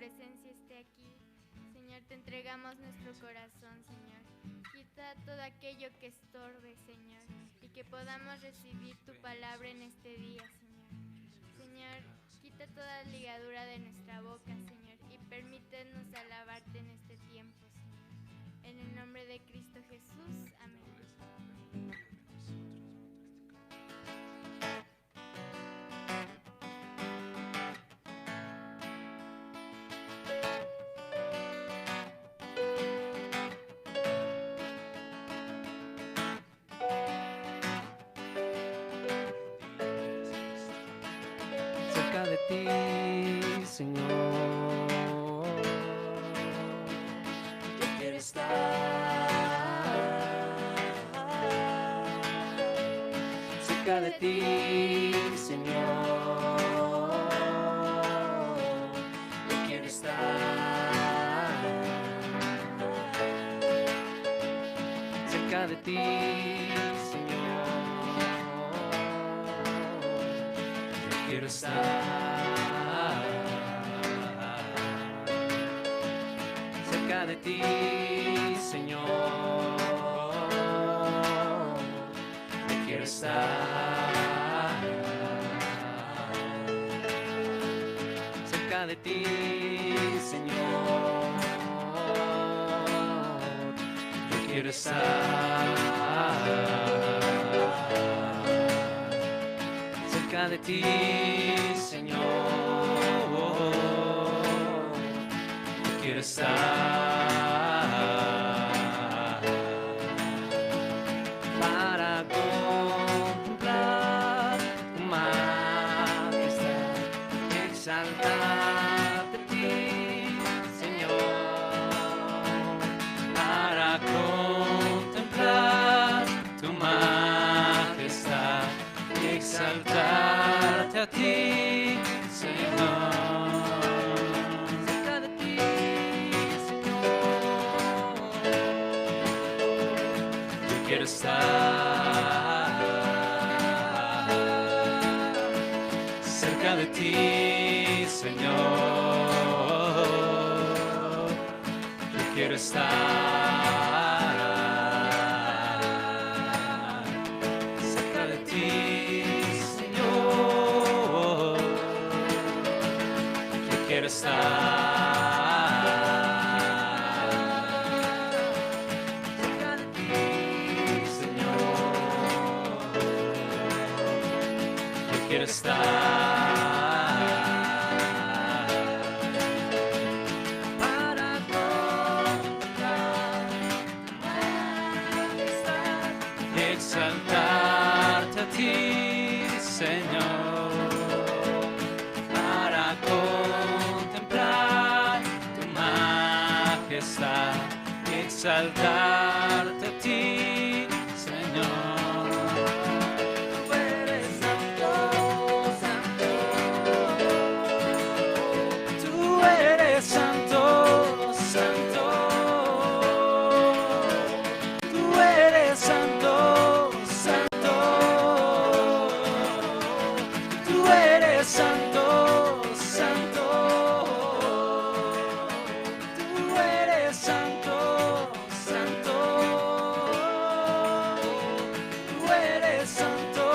presencia esté aquí. Señor, te entregamos nuestro corazón, Señor. Quita todo aquello que estorbe, Señor, y que podamos recibir tu palabra en este día, Señor. Señor, quita toda ligadura de nuestra boca, Señor, y permítenos alabarte en este tiempo, Señor. En el nombre de Cristo Jesús. Amén. Cerca de ti, Señor, yo quiero estar. Cerca de ti, Señor, yo quiero estar. Cerca de ti, Señor, quiero estar cerca de ti, Señor. Yo quiero estar cerca de ti, Señor. Yo quiero estar cerca de ti, Señor. Yo quiero estar para contemplar tu majestad y exaltarte a ti, Señor. Para contemplar tu majestad y exaltarte a ti, Señor. Cerca de ti, Señor, yo quiero estar. Cerca de ti, Señor, yo quiero estar. Cerca de ti, quiero estar cerca de ti, Señor. Yo quiero estar para contemplar tu majestad y exaltarte a ti, Señor. Para contemplar tu majestad y exaltarte a ti, Señor. Tú eres santo, santo. Tú eres santo, santo. Tú eres santo, santo. Tú eres santo, santo. Tú eres santo, santo. Tú eres santo,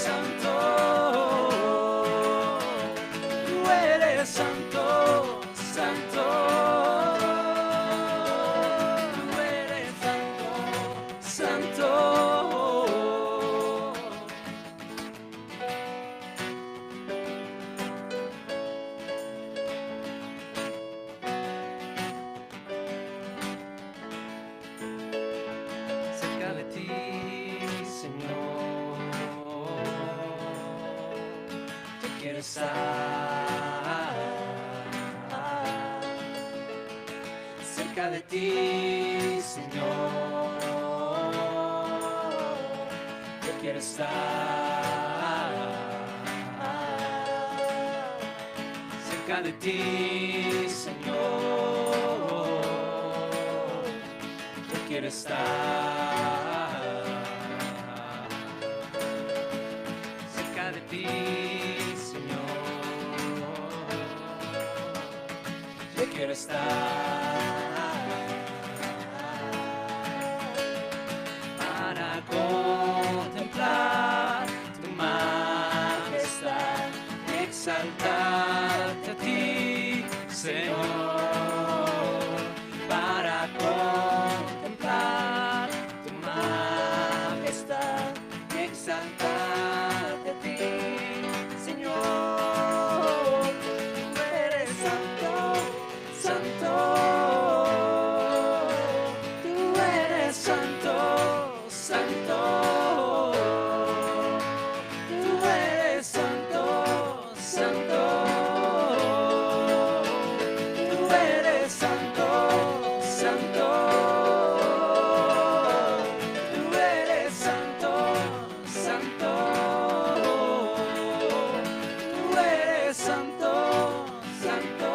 santo. Tú eres santo, santo. Tú eres santo, santo. Cerca de ti, Señor, yo quiero estar. Cerca de ti, Señor, yo quiero estar. Cerca de ti, Señor, yo quiero estar. Cerca de ti, Señor, estar para contemplar tu majestad, exaltarte a ti, Señor, para contemplar tu majestad, exaltarte a ti, Señor. Tú eres santo, santo. Tú eres santo, santo. Tú eres santo, santo. Tú eres santo, santo. Tú eres santo, santo. Tú eres santo, santo.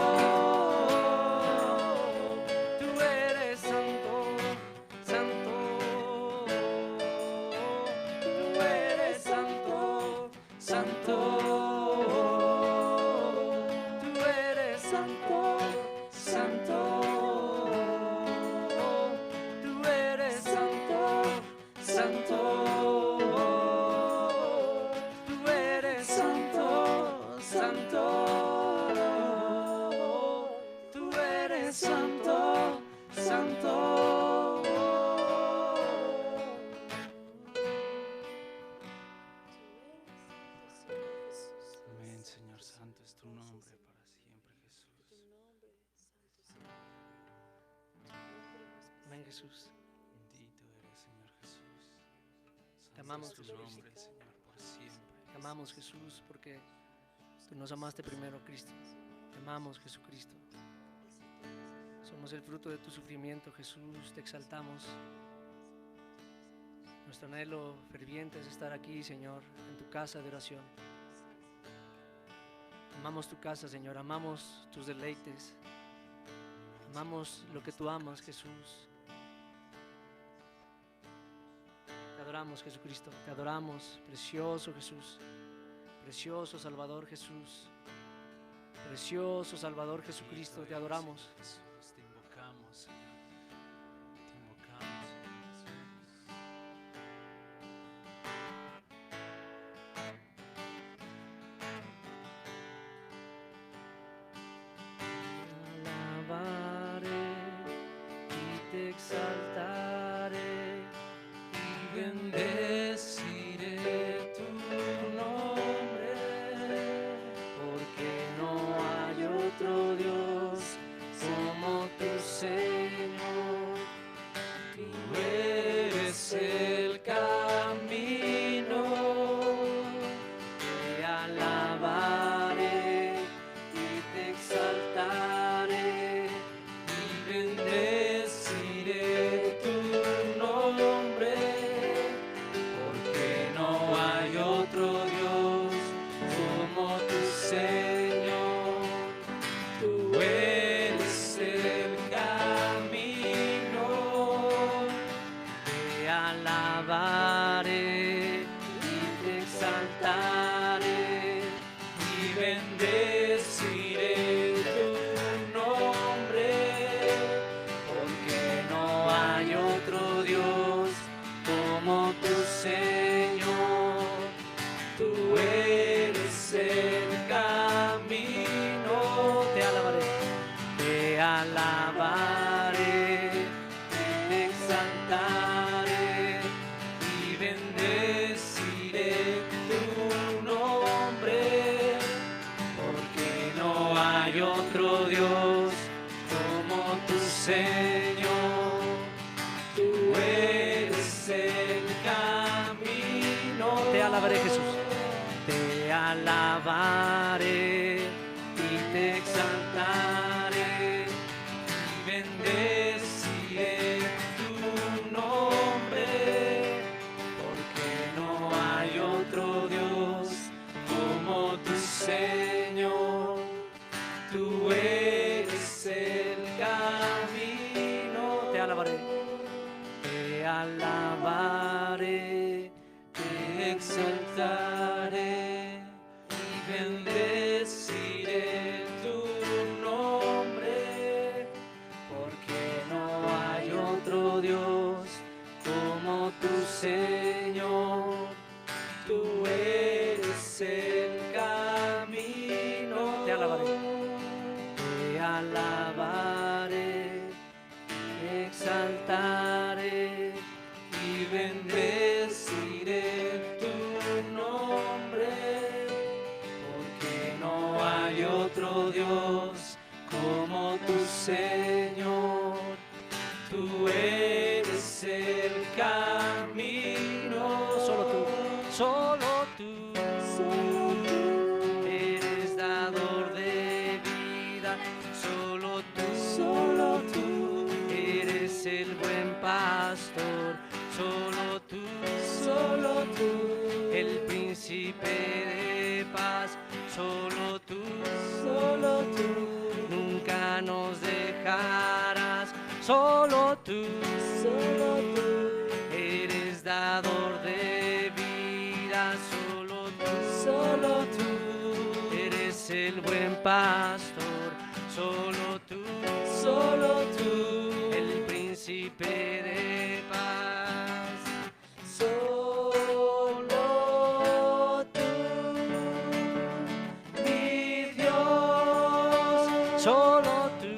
Tú eres santo, santo. Tú eres santo, santo. Tú eres santo, santo. Tú eres santo, santo. Tú eres santo, santo. Tú eres santo, santo. Amén, Señor Santo, es tu nombre para siempre, Jesús. Amén, Jesús. Bendito eres, Señor Jesús. Te amamos, Santo es tu Jesús. nombre, Señor, por siempre. Te amamos, Jesús, porque tú nos amaste primero, Cristo. Te amamos, Jesucristo. Somos el fruto de tu sufrimiento, Jesús. Te exaltamos. Nuestro anhelo ferviente es estar aquí, Señor, en tu casa de oración. Amamos tu casa, Señor. Amamos tus deleites. Amamos lo que tú amas, Jesús. Te adoramos, Jesucristo. Te adoramos, precioso Jesús. Precioso Salvador Jesús. Precioso Salvador Jesucristo. Te adoramos. Jesús, te invocamos, Señor. Te invocamos, Señor Jesús. Alabaré y te exaltaré y Bendeciré tu nombre, porque no hay otro Dios como tu Señor. tú eres el camino. Te alabaré y te exaltaré Y bendeciré tu nombre, porque no hay otro Dios como tu Señor. Tú eres el camino. te alabaré y te exaltaré Y bendeciré tu nombre, porque no hay otro Dios como tu Señor. tú eres el camino. Te alabaré, te alabaré, te exaltaré Y bendeciré tu nombre, porque no hay otro Dios como tu Señor. tú eres el camino. Te alabaré, Jesús. Te alabaré y te exaltaré Y bendeciré tu nombre, porque no hay otro Dios como tu Señor. tú eres el camino. Te alabaré, te alabaré, te exaltaré Y bendeciré tu nombre, exaltaré y bendeciré tu nombre, porque no hay otro Dios como tu Señor. Tú eres el camino, solo tú eres dador de vida, solo tú eres el buen pastor, solo tú el príncipe de paz, solo tú nunca nos dejarás, solo tú eres dador de vida, solo tú eres el buen pastor, solo tú el príncipe de paz, solo tú, mi Dios, solo tú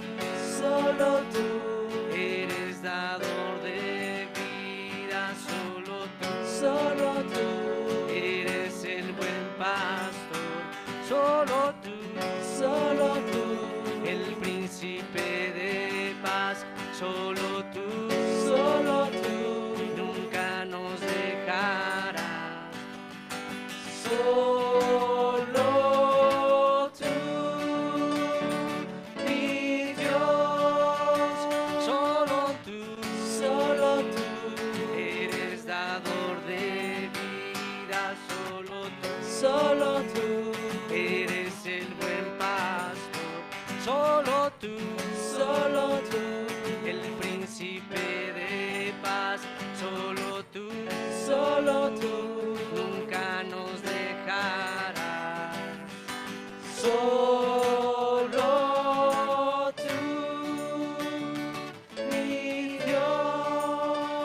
eres dador de vida, solo tú eres el buen pastor, solo tú el príncipe de paz, solo tú nunca nos dejarás, solo tú, mi Dios, solo tú eres dador de vida, solo tú eres el buen pastor, solo tú el príncipe de paz, solo tú nunca nos dejarás, solo tú, mi Dios.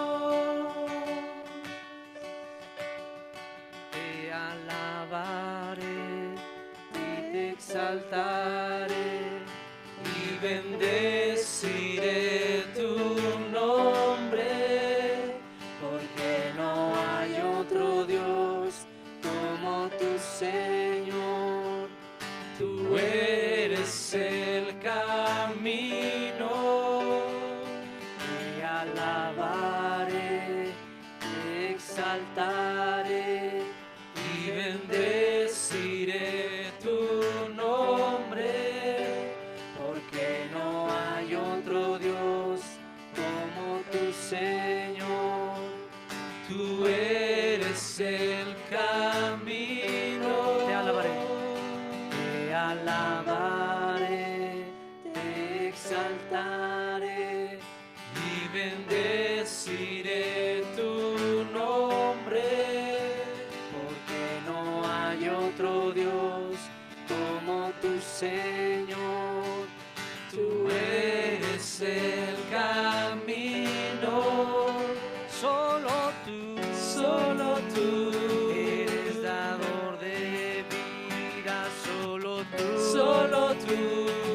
Te alabaré y te exaltaré y bendeciré tu nombre, porque no hay otro Dios como tu Señor. tú eres el camino, Te alabaré, te exaltaré y bendeciré tu nombre, porque no hay otro Dios como tu Señor. tú eres el camino. Te alabaré, te exaltaré Y bendeciré tu nombre, porque no hay otro Dios como tu Señor. tú eres el camino, Solo tú eres dador de vida, solo tú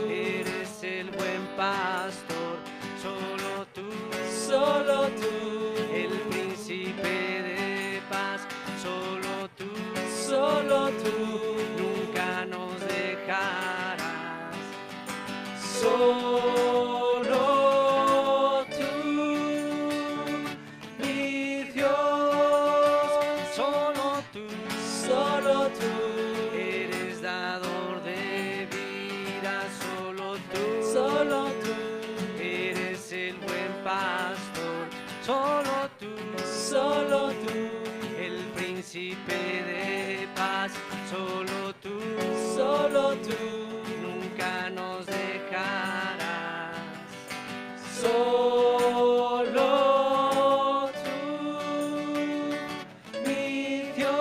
eres el buen pastor, solo tú el príncipe de paz, solo tú nunca nos dejarás, solo tú, mi Dios, solo tú eres dador de vida, solo tú eres el buen pastor, solo tú el príncipe de paz, solo tú nunca nos dejarás, solo tú, mi Dios,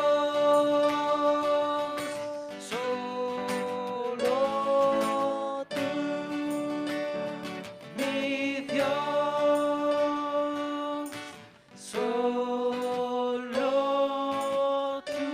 solo tú, mi Dios, solo tú,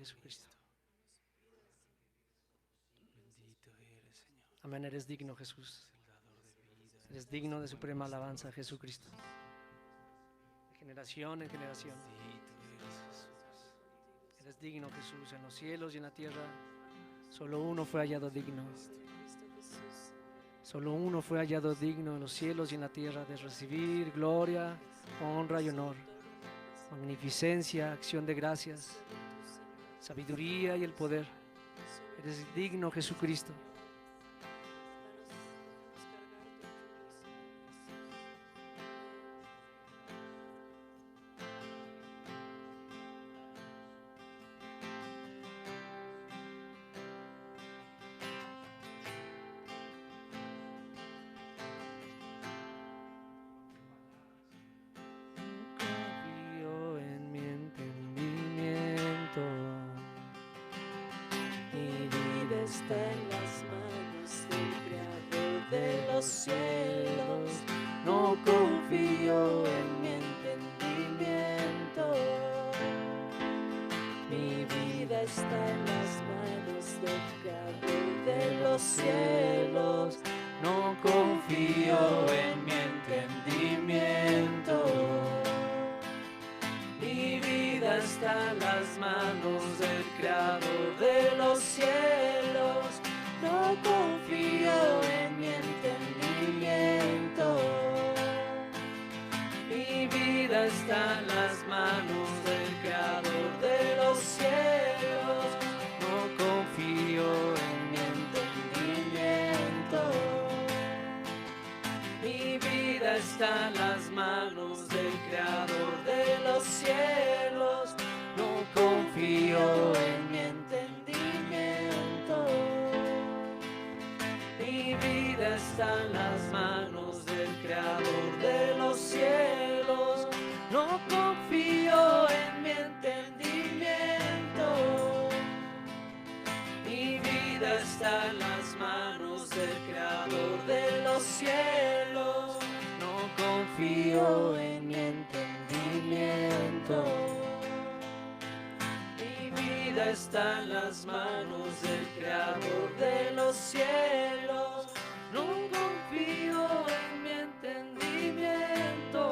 Jesucristo. Bendito eres, Señor. Amén, eres digno, Jesús. El dador de vida. Eres digno de suprema alabanza, Jesucristo. De generación en generación. Bendito eres, Jesús. Eres digno, Jesús, en los cielos y en la tierra. Solo uno fue hallado digno. Solo uno fue hallado digno en los cielos y en la tierra de recibir gloria, honra y honor, magnificencia, acción de gracias, sabiduría y el poder. Eres digno, Jesucristo. Confío en mi entendimiento. Mi vida está en las manos del Creador de los cielos. No confío en mi entendimiento. Mi vida está en las manos del Creador de los cielos. No confío en mi entendimiento. Mi vida está en las manos del Creador de los cielos. No confío en mi entendimiento. Mi vida está en las manos del Creador de los cielos. No confío en mi entendimiento. Mi vida está en las manos del Creador de los cielos. No confío en mi entendimiento. Mi vida está en las manos del Creador de los cielos. No confío en mi entendimiento. Mi vida está en las manos del Creador de los cielos. No confío en mi entendimiento. Mi vida está en las manos del Creador de los cielos. No confío en mi entendimiento.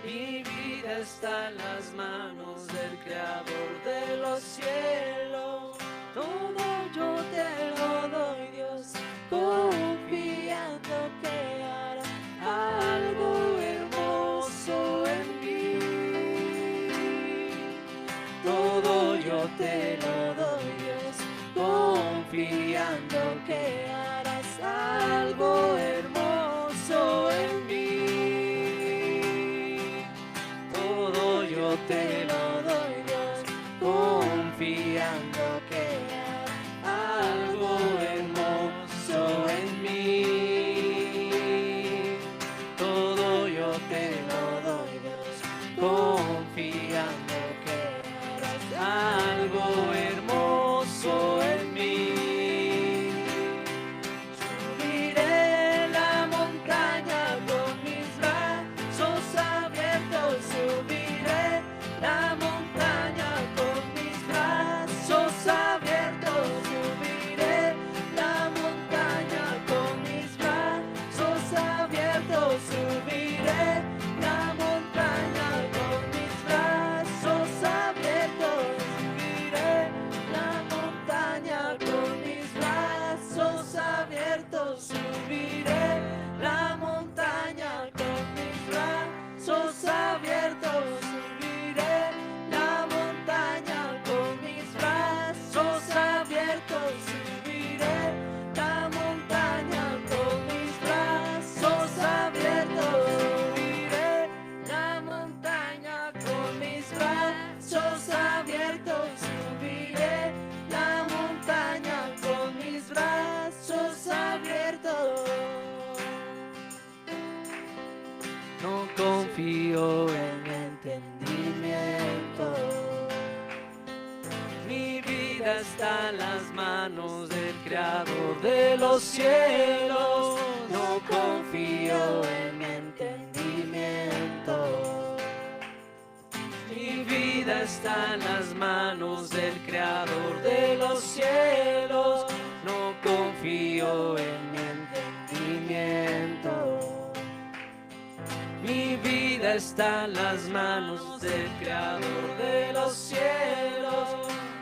Mi vida está en las manos del Creador de los cielos. Todo yo te lo doy, Dios, confiando que hará algo hermoso en mí. Todo yo te lo doy, Dios, confiando que harás algo hermoso en mí. Todo yo te lo doy, Dios, confiando que harás algo hermoso en mí. Todo yo te lo doy, Dios, confiando que harás algo hermoso en mí. Subiré la montaña con mis brazos abiertos. Subiré la montaña con mis brazos abiertos. Subiré la montaña con mis brazos abiertos. Subiré la montaña con mis brazos abiertos. Subiré la montaña con mis brazos abiertos. Subiré la montaña con mis brazos abiertos. Subiré la montaña con mis brazos abiertos. Subiré la montaña con mis brazos abiertos. Subiré la montaña con mis brazos abiertos. Subiré la montaña con mis brazos abiertos. No confío en mi entendimiento. Mi vida está en las manos del Creador de los cielos. No confío en mi entendimiento. Mi vida está está en las manos del Creador de los cielos. No confío en mi entendimiento. Mi vida está en las manos del Creador de los cielos.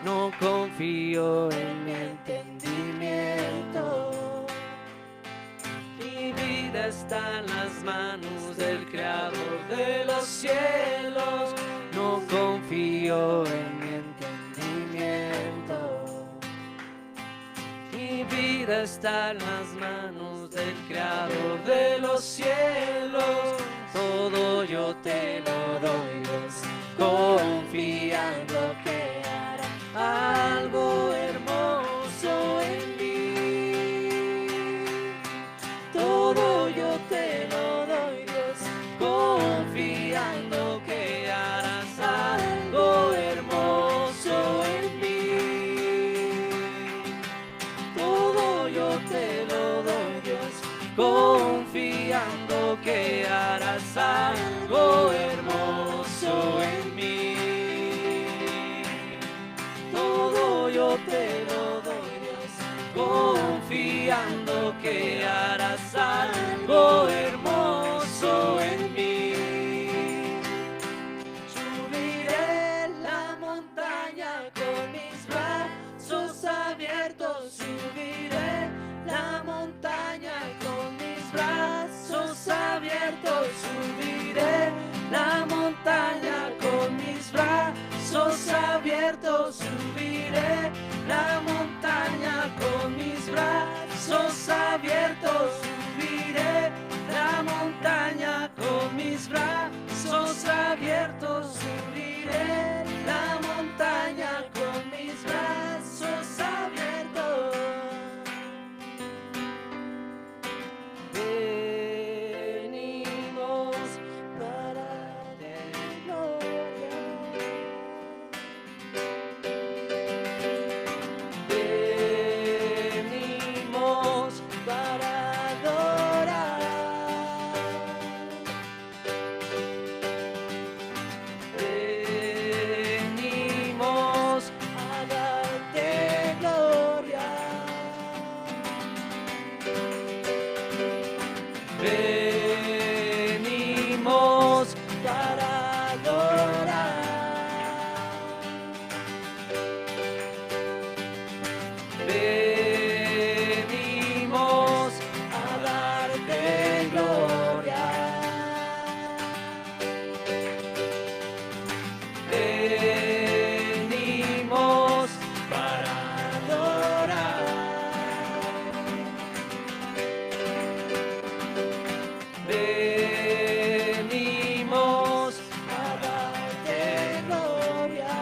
No confío en mi entendimiento. Mi vida está en las manos del Creador de los cielos. No confío en mi entendimiento. Mi vida está en las manos del Creador de los cielos. Todo yo te lo doy, Dios, confiando que hará algo hermoso en mí. Todo yo te lo doy, Dios, confiando que harás algo hermoso en mí. Todo yo te lo doy, Dios, confiando que harás algo hermoso en mí. Todo yo te lo doy, Dios, confiando que harás algo hermoso en mí. Subiré la montaña con mis brazos abiertos. Subiré la montaña con mis brazos abiertos. Subiré la montaña con mis brazos abiertos. Subiré la montaña con mis brazos abiertos. Subiré la montaña con mis brazos abiertos. Subiré la montaña con mis brazos abiertos. Venimos para darte gloria. Venimos para adorar. Venimos a darte gloria. Venimos para adorar. Venimos a darte gloria. Venimos para adorar. Venimos a darte gloria.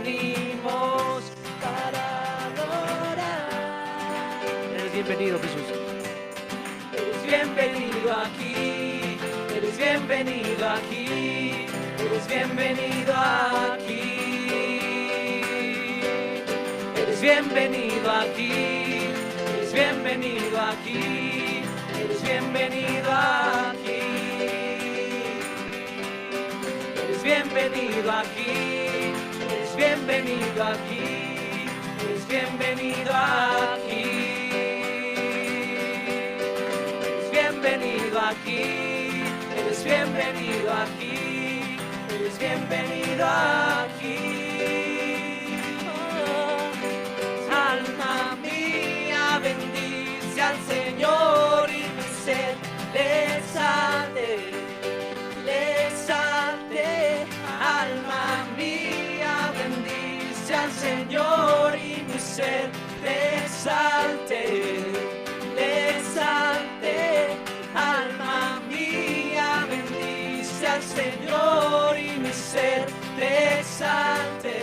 Venimos para adorar. Eres bienvenido, Jesús. Eres bienvenido aquí, eres bienvenido aquí, eres bienvenido aquí. Eres bienvenido aquí, eres bienvenido aquí, eres bienvenido aquí. Eres bienvenido aquí, eres bienvenido aquí, eres bienvenido aquí. Bienvenido aquí, eres bienvenido aquí, eres bienvenido aquí. Alma mía, bendice al Señor y mi ser le exalte, le exalte. Alma mía, bendice al Señor y mi ser le exalte, le exalte. Alma mía, bendice al Señor y mi ser le exalte,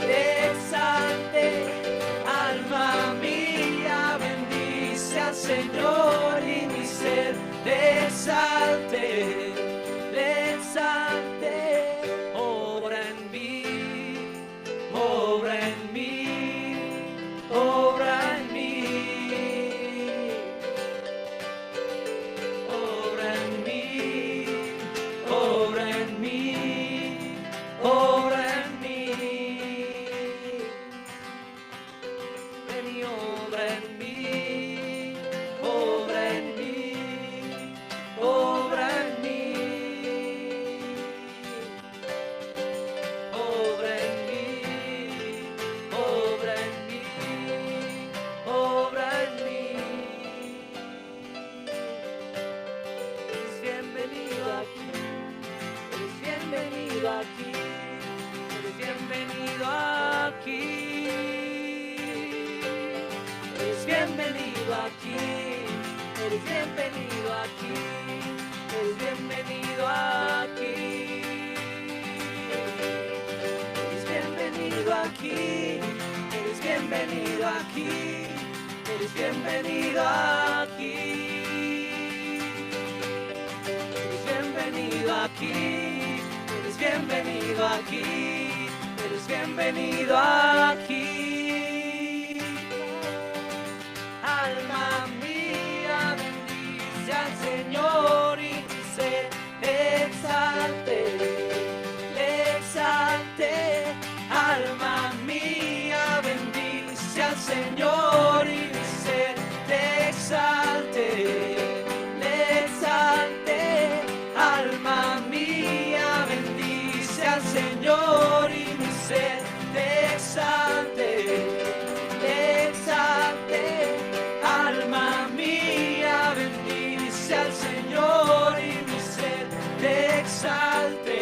le exalte. Alma mía, bendice al Señor y mi ser le exalte, le exalte. Obra en mí, obra en mí, obra en mí. Obra en ven y obra en mí, obra en mí, obra en mí. Obra en mí, obra en mí, obra en mí. Eres bienvenido aquí, eres bienvenido aquí, eres bienvenido aquí. Eres bienvenido aquí, eres bienvenido aquí, eres bienvenido aquí. Eres bienvenido aquí, eres bienvenido aquí, eres bienvenido aquí. Eres bienvenido aquí, eres bienvenido aquí, eres bienvenido aquí. Alma mía, bendice al Señor y se exalte, le exalte. Alma mía, bendice al Señor y mi ser le exalte, le exalte. Alma mía, bendice al Señor y mi ser le exalte, le exalte. Alma mía, bendice al Señor y mi ser le exalte,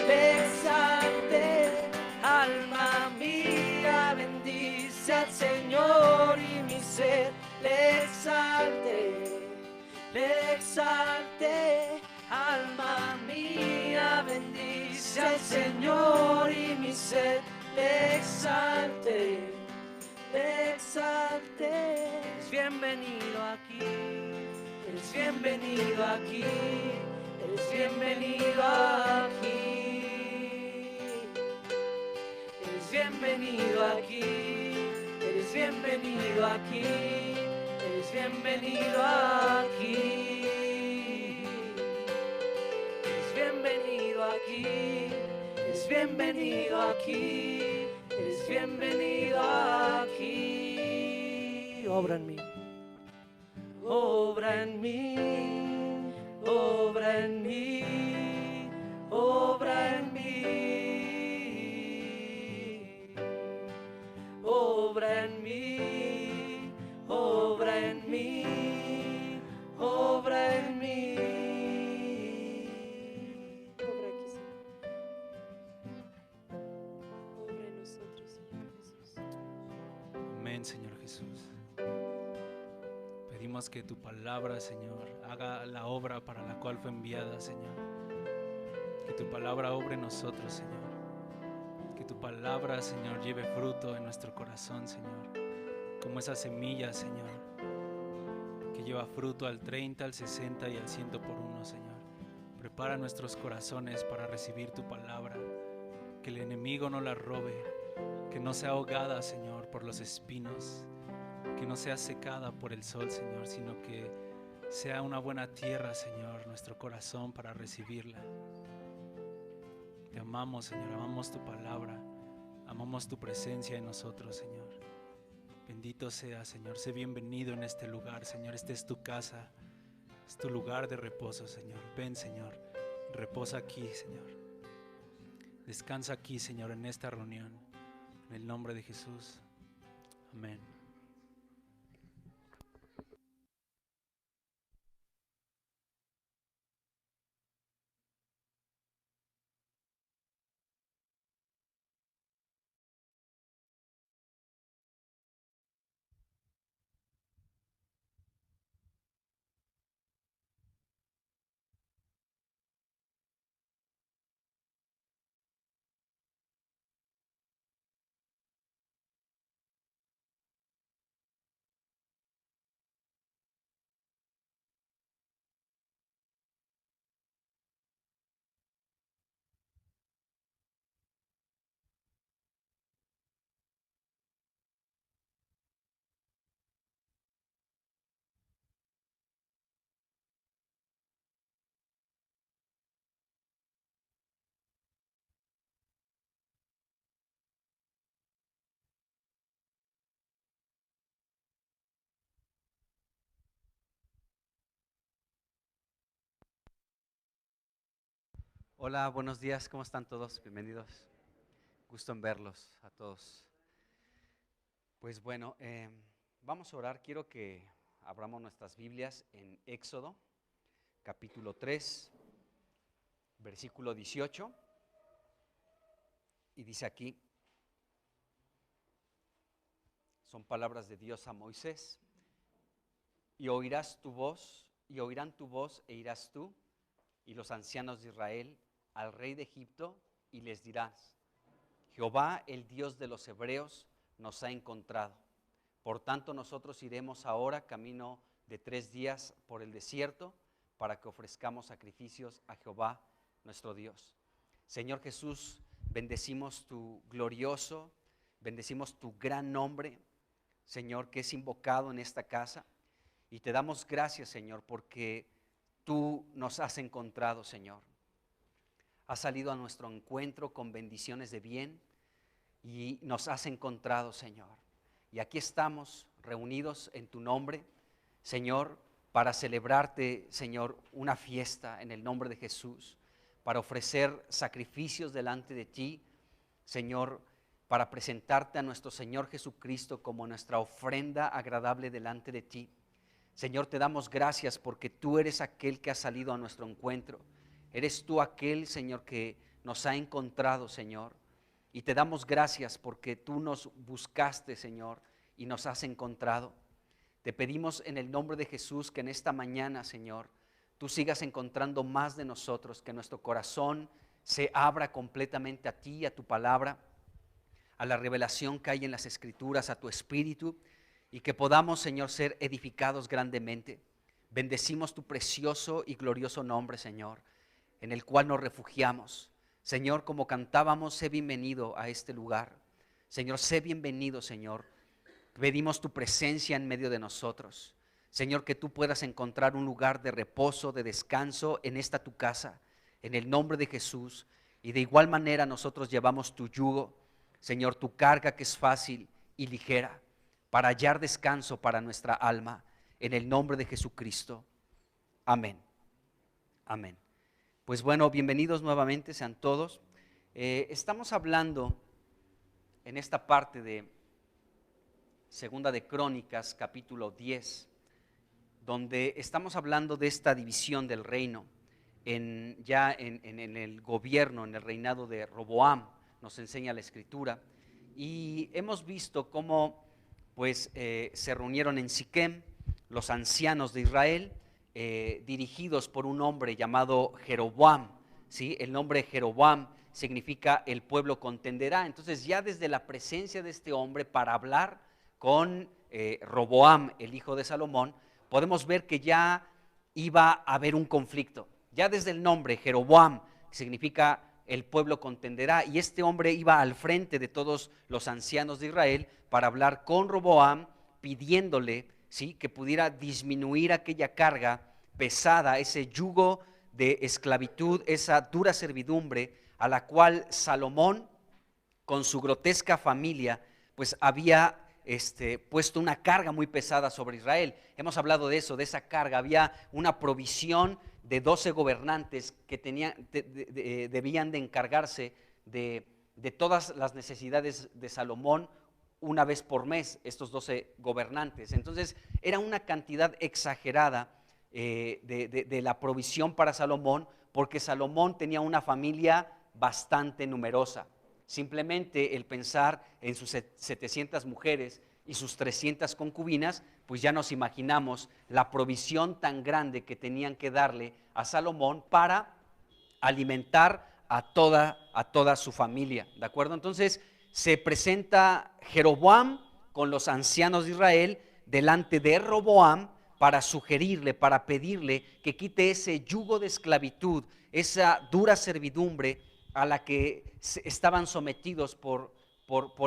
le exalte. Alma mía, bendice al Señor y mi ser le exalte, le exalte. Alma mía, bendice al Señor y mi ser le exalte, le exalte. Eres bienvenido aquí, eres bienvenido aquí, eres bienvenido aquí. Eres bienvenido aquí, eres bienvenido aquí, eres bienvenido aquí. Eres bienvenido aquí, eres bienvenido aquí, eres bienvenido aquí. Obra en mí. Obra en mí, obra en mí, obra en mí. Obra en mí, obra en mí, obra en mí. Obra aquí, Señor. Obra en nosotros, Señor Jesús. Amén, Señor Jesús. Pedimos que tu palabra, Señor, haga la obra para la cual fue enviada, Señor. Que tu palabra obre en nosotros, Señor. Que tu palabra, Señor, lleve fruto en nuestro corazón, Señor. Como esa semilla, Señor, que lleva fruto al 30, al 60 y al 100 por uno, Señor. Prepara nuestros corazones para recibir tu palabra. Que el enemigo no la robe. Que no sea ahogada, Señor, por los espinos. Que no sea secada por el sol, Señor, sino que sea una buena tierra, Señor, nuestro corazón para recibirla. Te amamos, Señor, amamos tu palabra, amamos tu presencia en nosotros, Señor. Bendito sea, Señor, sé bienvenido en este lugar, Señor. Esta es tu casa, es tu lugar de reposo, Señor. Ven, Señor, reposa aquí, Señor. Descansa aquí, Señor, en esta reunión. En el nombre de Jesús. Amén. Hola, buenos días, ¿cómo están todos? Bienvenidos. Gusto en verlos a todos. Pues bueno, vamos a orar. Quiero que abramos nuestras Biblias en Éxodo, capítulo 3, versículo 18. Y dice aquí, son palabras de Dios a Moisés. Y oirás tu voz, y oirán tu voz, e irás tú y los ancianos de Israel al rey de Egipto, y les dirás: Jehová, el Dios de los hebreos, nos ha encontrado. Por tanto, nosotros iremos ahora camino de 3 días por el desierto para que ofrezcamos sacrificios a Jehová, nuestro Dios. Señor Jesús, bendecimos tu glorioso, bendecimos tu gran nombre, Señor, que es invocado en esta casa. Y te damos gracias, Señor, porque tú nos has encontrado, Señor. Has salido a nuestro encuentro con bendiciones de bien y nos has encontrado, Señor. Y aquí estamos reunidos en tu nombre, Señor, para celebrarte, Señor, una fiesta en el nombre de Jesús, para ofrecer sacrificios delante de ti, Señor, para presentarte a nuestro Señor Jesucristo como nuestra ofrenda agradable delante de ti. Señor, te damos gracias porque tú eres aquel que ha salido a nuestro encuentro. Eres tú aquel, Señor, que nos ha encontrado, Señor. Y te damos gracias porque tú nos buscaste, Señor, y nos has encontrado. Te pedimos en el nombre de Jesús que en esta mañana, Señor, tú sigas encontrando más de nosotros, que nuestro corazón se abra completamente a ti, a tu palabra, a la revelación que hay en las Escrituras, a tu Espíritu, y que podamos, Señor, ser edificados grandemente. Bendecimos tu precioso y glorioso nombre, Señor, en el cual nos refugiamos. Señor, como cantábamos, sé bienvenido a este lugar. Señor, sé bienvenido, Señor. Pedimos tu presencia en medio de nosotros. Señor, que tú puedas encontrar un lugar de reposo, de descanso en esta tu casa, en el nombre de Jesús. Y de igual manera nosotros llevamos tu yugo, Señor, tu carga que es fácil y ligera, para hallar descanso para nuestra alma, en el nombre de Jesucristo. Amén. Amén. Pues bueno, bienvenidos nuevamente, sean todos. Estamos hablando en esta parte de Segunda de Crónicas, capítulo 10, donde estamos hablando de esta división del reino, en el gobierno, en el reinado de Roboam, nos enseña la Escritura. Y hemos visto cómo pues se reunieron en Siquem los ancianos de Israel, dirigidos por un hombre llamado Jeroboam, ¿sí? El nombre Jeroboam significa el pueblo contenderá. Entonces ya desde la presencia de este hombre para hablar con Roboam, el hijo de Salomón, podemos ver que ya iba a haber un conflicto. Ya desde el nombre Jeroboam significa el pueblo contenderá, y este hombre iba al frente de todos los ancianos de Israel para hablar con Roboam, pidiéndole, ¿sí?, que pudiera disminuir aquella carga pesada, ese yugo de esclavitud, esa dura servidumbre a la cual Salomón, con su grotesca familia, pues había puesto una carga muy pesada sobre Israel. Hemos hablado de eso, de esa carga. Había una provisión de 12 gobernantes que debían de encargarse de todas las necesidades de Salomón una vez por mes, estos 12 gobernantes. Entonces era una cantidad exagerada de la provisión para Salomón, porque Salomón tenía una familia bastante numerosa. Simplemente el pensar en sus 700 mujeres y sus 300 concubinas, pues ya nos imaginamos la provisión tan grande que tenían que darle a Salomón para alimentar a toda su familia, ¿de acuerdo? Entonces se presenta Jeroboam con los ancianos de Israel delante de Roboam para sugerirle, para pedirle que quite ese yugo de esclavitud, esa dura servidumbre a la que estaban sometidos por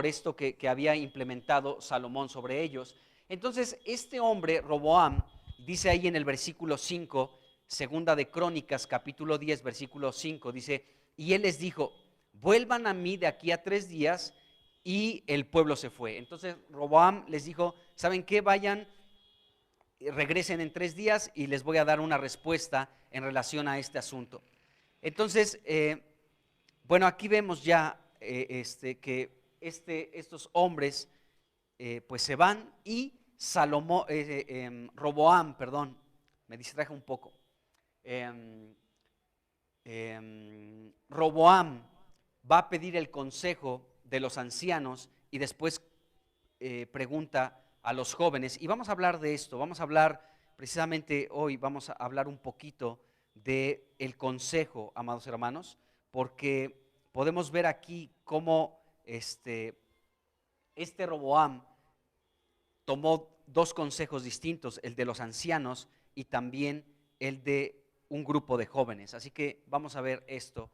esto que había implementado Salomón sobre ellos. Entonces este hombre, Roboam, dice ahí en el versículo 5, Segunda de Crónicas, capítulo 10, versículo 5, dice: y él les dijo, vuelvan a mí de aquí a 3 días, y el pueblo se fue. Entonces Roboam les dijo, ¿saben qué? Vayan, regresen en 3 días y les voy a dar una respuesta en relación a este asunto. Entonces, bueno, aquí vemos ya que estos hombres pues se van y Roboam, perdón, me distraje un poco. Roboam va a pedir el consejo de los ancianos y después pregunta a los jóvenes. Y vamos a hablar de esto, vamos a hablar precisamente hoy, vamos a hablar un poquito de el consejo, amados hermanos, porque podemos ver aquí cómo este Roboam tomó dos consejos distintos, el de los ancianos y también el de un grupo de jóvenes. Así que vamos a ver esto.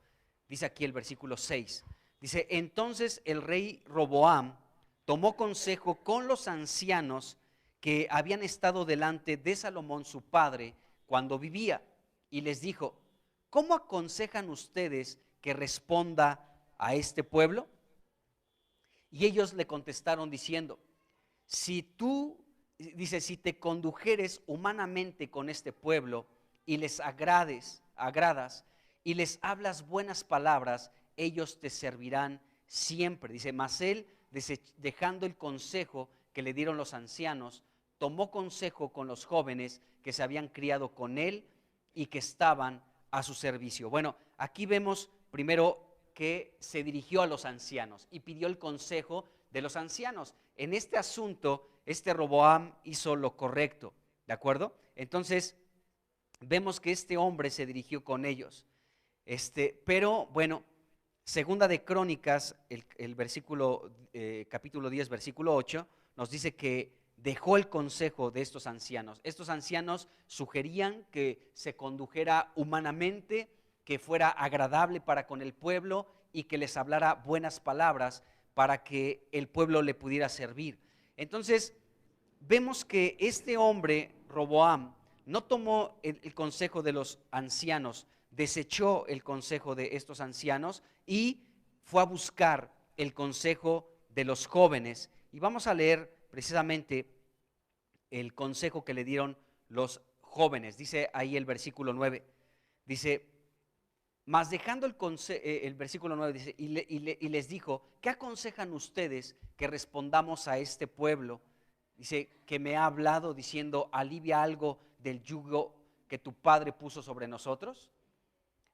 Dice aquí el versículo 6. Dice, entonces el rey Roboam tomó consejo con los ancianos que habían estado delante de Salomón su padre cuando vivía, y les dijo, ¿cómo aconsejan ustedes que responda a este pueblo? Y ellos le contestaron diciendo, si te condujeres humanamente con este pueblo y les agradas y les hablas buenas palabras, ellos te servirán siempre. Dice, mas él, dejando el consejo que le dieron los ancianos, tomó consejo con los jóvenes que se habían criado con él y que estaban a su servicio. Bueno, aquí vemos primero que se dirigió a los ancianos y pidió el consejo de los ancianos. En este asunto, Roboam hizo lo correcto, ¿de acuerdo? Entonces, vemos que este hombre se dirigió con ellos. Pero bueno, segunda de Crónicas, el versículo, capítulo 10, versículo 8, nos dice que dejó el consejo de estos ancianos. Estos ancianos sugerían que se condujera humanamente, que fuera agradable para con el pueblo y que les hablara buenas palabras para que el pueblo le pudiera servir. Entonces, vemos que este hombre, Roboam, no tomó el consejo de los ancianos, desechó el consejo de estos ancianos y fue a buscar el consejo de los jóvenes. Y vamos a leer precisamente el consejo que le dieron los jóvenes. Dice ahí el versículo 9, dice, mas dejando el versículo 9, dice, y les dijo, ¿qué aconsejan ustedes que respondamos a este pueblo? Dice, que me ha hablado diciendo, alivia algo del yugo que tu padre puso sobre nosotros.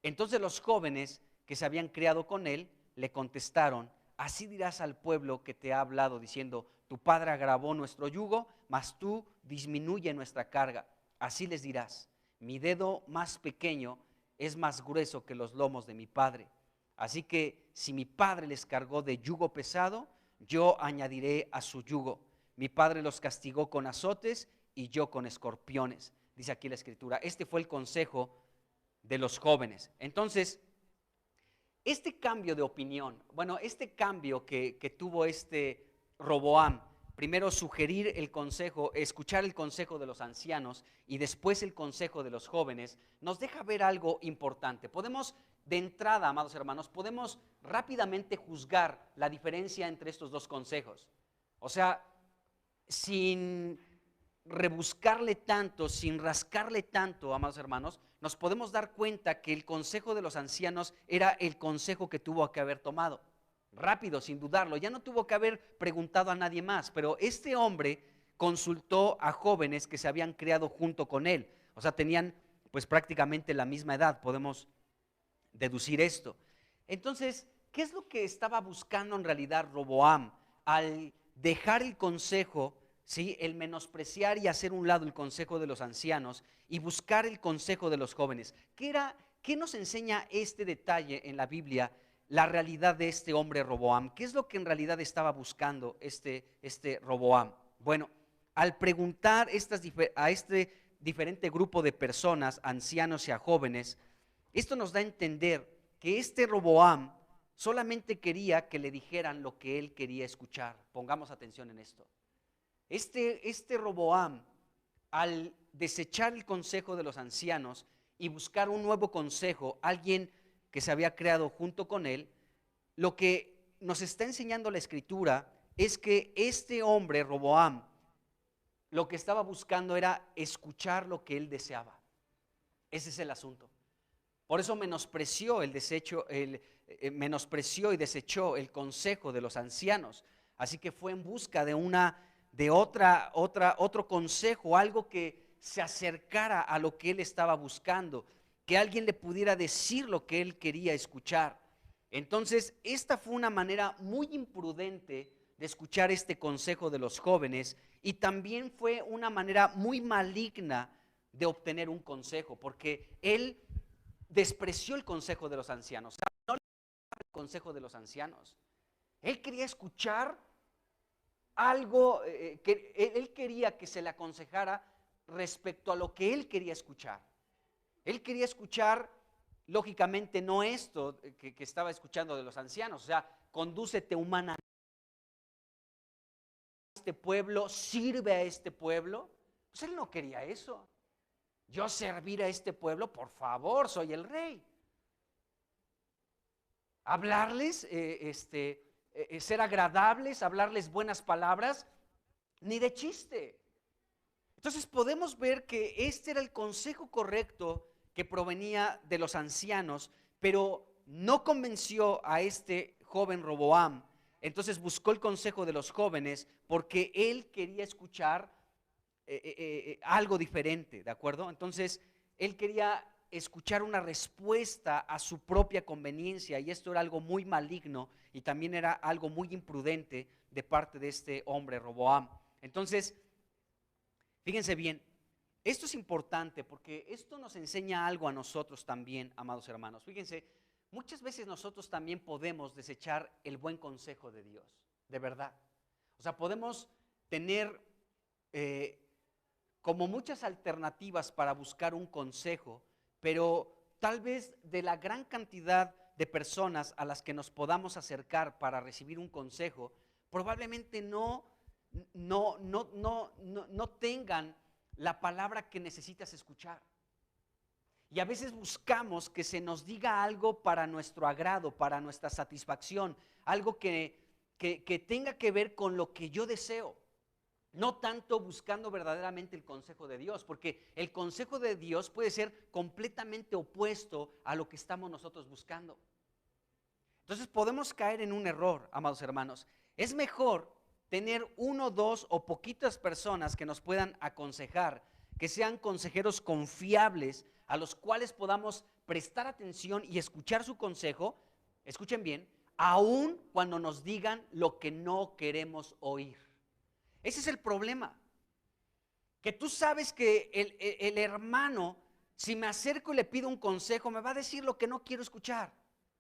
Entonces los jóvenes que se habían criado con él le contestaron, así dirás al pueblo que te ha hablado diciendo, tu padre agravó nuestro yugo, mas tú disminuye nuestra carga. Así les dirás, mi dedo más pequeño es más grueso que los lomos de mi padre. Así que si mi padre les cargó de yugo pesado, yo añadiré a su yugo. Mi padre los castigó con azotes y yo con escorpiones. Dice aquí la escritura. Este fue el consejo de los jóvenes. Entonces, este cambio de opinión, bueno, este cambio que tuvo Roboam, primero sugerir el consejo, escuchar el consejo de los ancianos y después el consejo de los jóvenes, nos deja ver algo importante. Podemos, de entrada, amados hermanos, podemos rápidamente juzgar la diferencia entre estos dos consejos. O sea, sin rebuscarle tanto, sin rascarle tanto, amados hermanos, nos podemos dar cuenta que el consejo de los ancianos era el consejo que tuvo que haber tomado. Rápido, sin dudarlo, ya no tuvo que haber preguntado a nadie más, pero este hombre consultó a jóvenes que se habían criado junto con él, o sea, tenían pues prácticamente la misma edad, podemos deducir esto. Entonces, ¿qué es lo que estaba buscando en realidad Roboam al dejar el consejo, ¿sí? El menospreciar y hacer un lado el consejo de los ancianos y buscar el consejo de los jóvenes? ¿Qué nos enseña este detalle en la Biblia? La realidad de este hombre Roboam. ¿Qué es lo que en realidad estaba buscando este Roboam? Bueno, al preguntar a este diferente grupo de personas, ancianos y a jóvenes, esto nos da a entender que este Roboam solamente quería que le dijeran lo que él quería escuchar. Pongamos atención en esto. Este Roboam, al desechar el consejo de los ancianos y buscar un nuevo consejo, alguien que se había creado junto con él, lo que nos está enseñando la escritura es que este hombre, Roboam, lo que estaba buscando era escuchar lo que él deseaba. Ese es el asunto. Por eso menospreció menospreció y desechó el consejo de los ancianos. Así que fue en busca de otro consejo, algo que se acercara a lo que él estaba buscando, que alguien le pudiera decir lo que él quería escuchar. Entonces, esta fue una manera muy imprudente de escuchar este consejo de los jóvenes, y también fue una manera muy maligna de obtener un consejo, porque él despreció el consejo de los ancianos. No le gustaba el consejo de los ancianos. Él quería escuchar algo, que él quería que se le aconsejara respecto a lo que él quería escuchar. Él quería escuchar, lógicamente, no esto que estaba escuchando de los ancianos, o sea, condúcete humanamente a este pueblo, sirve a este pueblo. Pues él no quería eso. Yo servir a este pueblo, por favor, soy el rey. Hablarles, ser agradables, hablarles buenas palabras, ni de chiste. Entonces podemos ver que este era el consejo correcto que provenía de los ancianos, pero no convenció a este joven Roboam. Entonces buscó el consejo de los jóvenes porque él quería escuchar algo diferente, ¿de acuerdo? Entonces él quería escuchar una respuesta a su propia conveniencia, y esto era algo muy maligno y también era algo muy imprudente de parte de este hombre Roboam. Entonces, fíjense bien, esto es importante porque esto nos enseña algo a nosotros también, amados hermanos. Fíjense, muchas veces nosotros también podemos desechar el buen consejo de Dios, de verdad. O sea, podemos tener como muchas alternativas para buscar un consejo, pero tal vez de la gran cantidad de personas a las que nos podamos acercar para recibir un consejo, probablemente no tengan la palabra que necesitas escuchar. Y a veces buscamos que se nos diga algo para nuestro agrado, para nuestra satisfacción, algo que tenga que ver con lo que yo deseo. No tanto buscando verdaderamente el consejo de Dios, porque el consejo de Dios puede ser completamente opuesto a lo que estamos nosotros buscando. Entonces podemos caer en un error, amados hermanos. Es mejor tener uno, dos o poquitas personas que nos puedan aconsejar, que sean consejeros confiables, a los cuales podamos prestar atención y escuchar su consejo. Escuchen bien, aun cuando nos digan lo que no queremos oír. Ese es el problema, que tú sabes que el hermano, si me acerco y le pido un consejo, me va a decir lo que no quiero escuchar,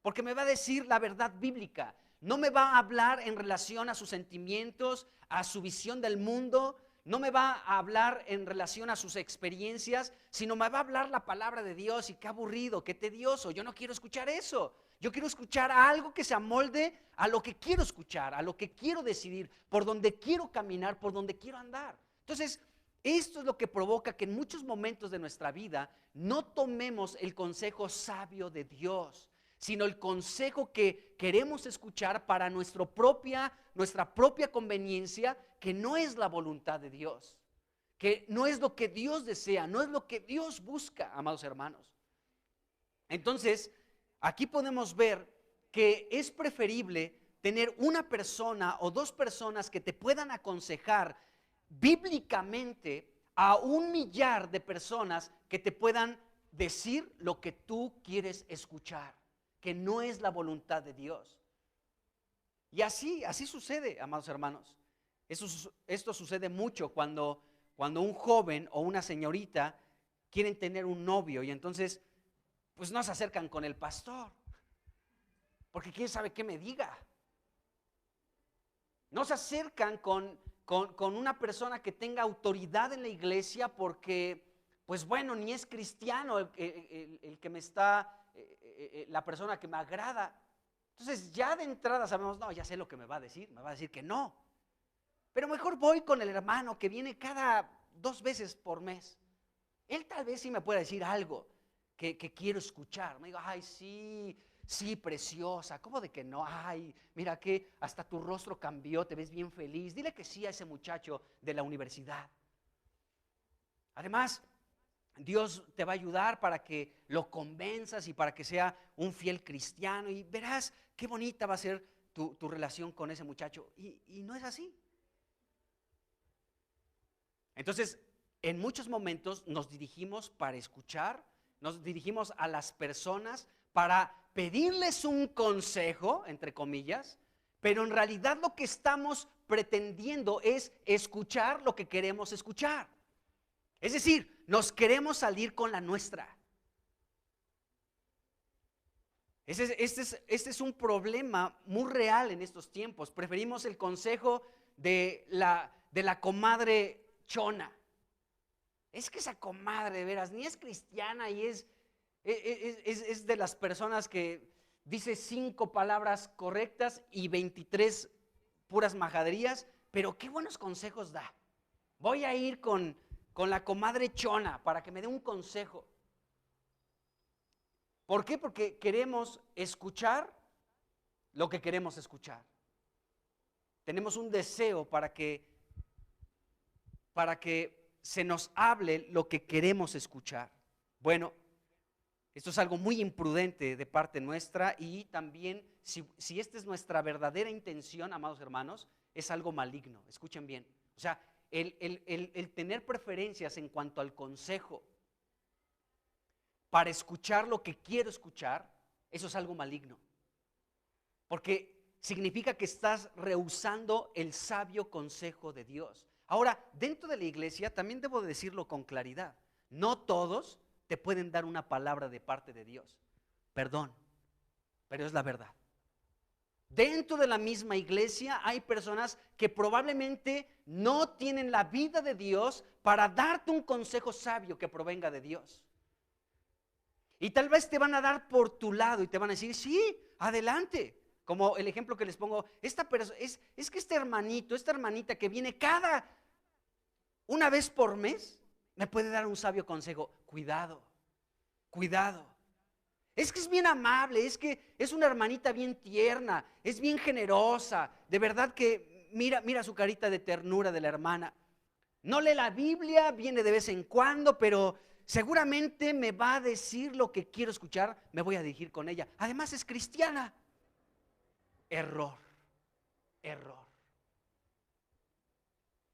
porque me va a decir la verdad bíblica. No me va a hablar en relación a sus sentimientos, a su visión del mundo, no me va a hablar en relación a sus experiencias, sino me va a hablar la palabra de Dios. Y qué aburrido, qué tedioso, yo no quiero escuchar eso. Yo quiero escuchar algo que se amolde a lo que quiero escuchar, a lo que quiero decidir, por donde quiero caminar, por donde quiero andar. Entonces, esto es lo que provoca que en muchos momentos de nuestra vida no tomemos el consejo sabio de Dios, sino el consejo que queremos escuchar para nuestra propia conveniencia, que no es la voluntad de Dios, que no es lo que Dios desea, no es lo que Dios busca, amados hermanos. Entonces, aquí podemos ver que es preferible tener una persona o dos personas que te puedan aconsejar bíblicamente a 1,000,000 de personas que te puedan decir lo que tú quieres escuchar, que no es la voluntad de Dios. Y así sucede, amados hermanos. Esto sucede mucho cuando un joven o una señorita quieren tener un novio, y entonces pues no se acercan con el pastor, porque quién sabe qué me diga. No se acercan con una persona que tenga autoridad en la iglesia, porque pues bueno, ni es cristiano el que me está, la persona que me agrada. Entonces ya de entrada sabemos, no, ya sé lo que me va a decir que no. Pero mejor voy con el hermano que viene cada 2 veces por mes. Él tal vez sí me pueda decir algo que quiero escuchar. Me digo, ay, sí, preciosa, ¿cómo de que no? Ay, mira que hasta tu rostro cambió, te ves bien feliz. Dile que sí a ese muchacho de la universidad. Además, Dios te va a ayudar para que lo convenzas y para que sea un fiel cristiano y verás qué bonita va a ser tu relación con ese muchacho. Y no es así. Entonces, en muchos momentos nos dirigimos para escuchar, nos dirigimos a las personas para pedirles un consejo, entre comillas, pero en realidad lo que estamos pretendiendo es escuchar lo que queremos escuchar. Es decir, nos queremos salir con la nuestra. Este es un problema muy real en estos tiempos. Preferimos el consejo de la comadre Chona. Es que esa comadre, de veras, ni es cristiana y es de las personas que dice 5 palabras correctas y 23 puras majaderías, pero qué buenos consejos da. Voy a ir con la comadre Chona para que me dé un consejo. ¿Por qué? Porque queremos escuchar lo que queremos escuchar. Tenemos un deseo para que se nos hable lo que queremos escuchar. Bueno, esto es algo muy imprudente de parte nuestra y también si esta es nuestra verdadera intención, amados hermanos, es algo maligno. Escuchen bien. O sea, el tener preferencias en cuanto al consejo para escuchar lo que quiero escuchar, eso es algo maligno. Porque significa que estás rehusando el sabio consejo de Dios. Ahora, dentro de la iglesia, también debo decirlo con claridad, no todos te pueden dar una palabra de parte de Dios. Perdón, pero es la verdad. Dentro de la misma iglesia hay personas que probablemente no tienen la vida de Dios para darte un consejo sabio que provenga de Dios. Y tal vez te van a dar por tu lado y te van a decir, sí, adelante. Como el ejemplo que les pongo, es que este hermanito, esta hermanita que viene una vez por mes, me puede dar un sabio consejo. Cuidado, cuidado. Es que es bien amable, es que es una hermanita bien tierna, es bien generosa. De verdad que mira su carita de ternura de la hermana. No lee la Biblia, viene de vez en cuando, pero seguramente me va a decir lo que quiero escuchar, me voy a dirigir con ella. Además es cristiana. Error.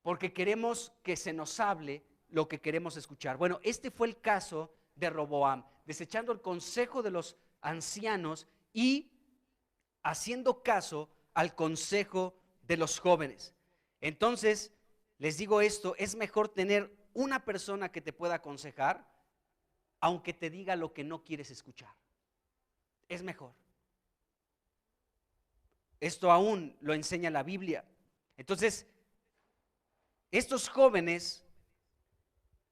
Porque queremos que se nos hable lo que queremos escuchar. Bueno, este fue el caso de Roboam, desechando el consejo de los ancianos y haciendo caso al consejo de los jóvenes. Entonces, les digo esto, es mejor tener una persona que te pueda aconsejar, aunque te diga lo que no quieres escuchar. Es mejor. Esto aún lo enseña la Biblia. Entonces, estos jóvenes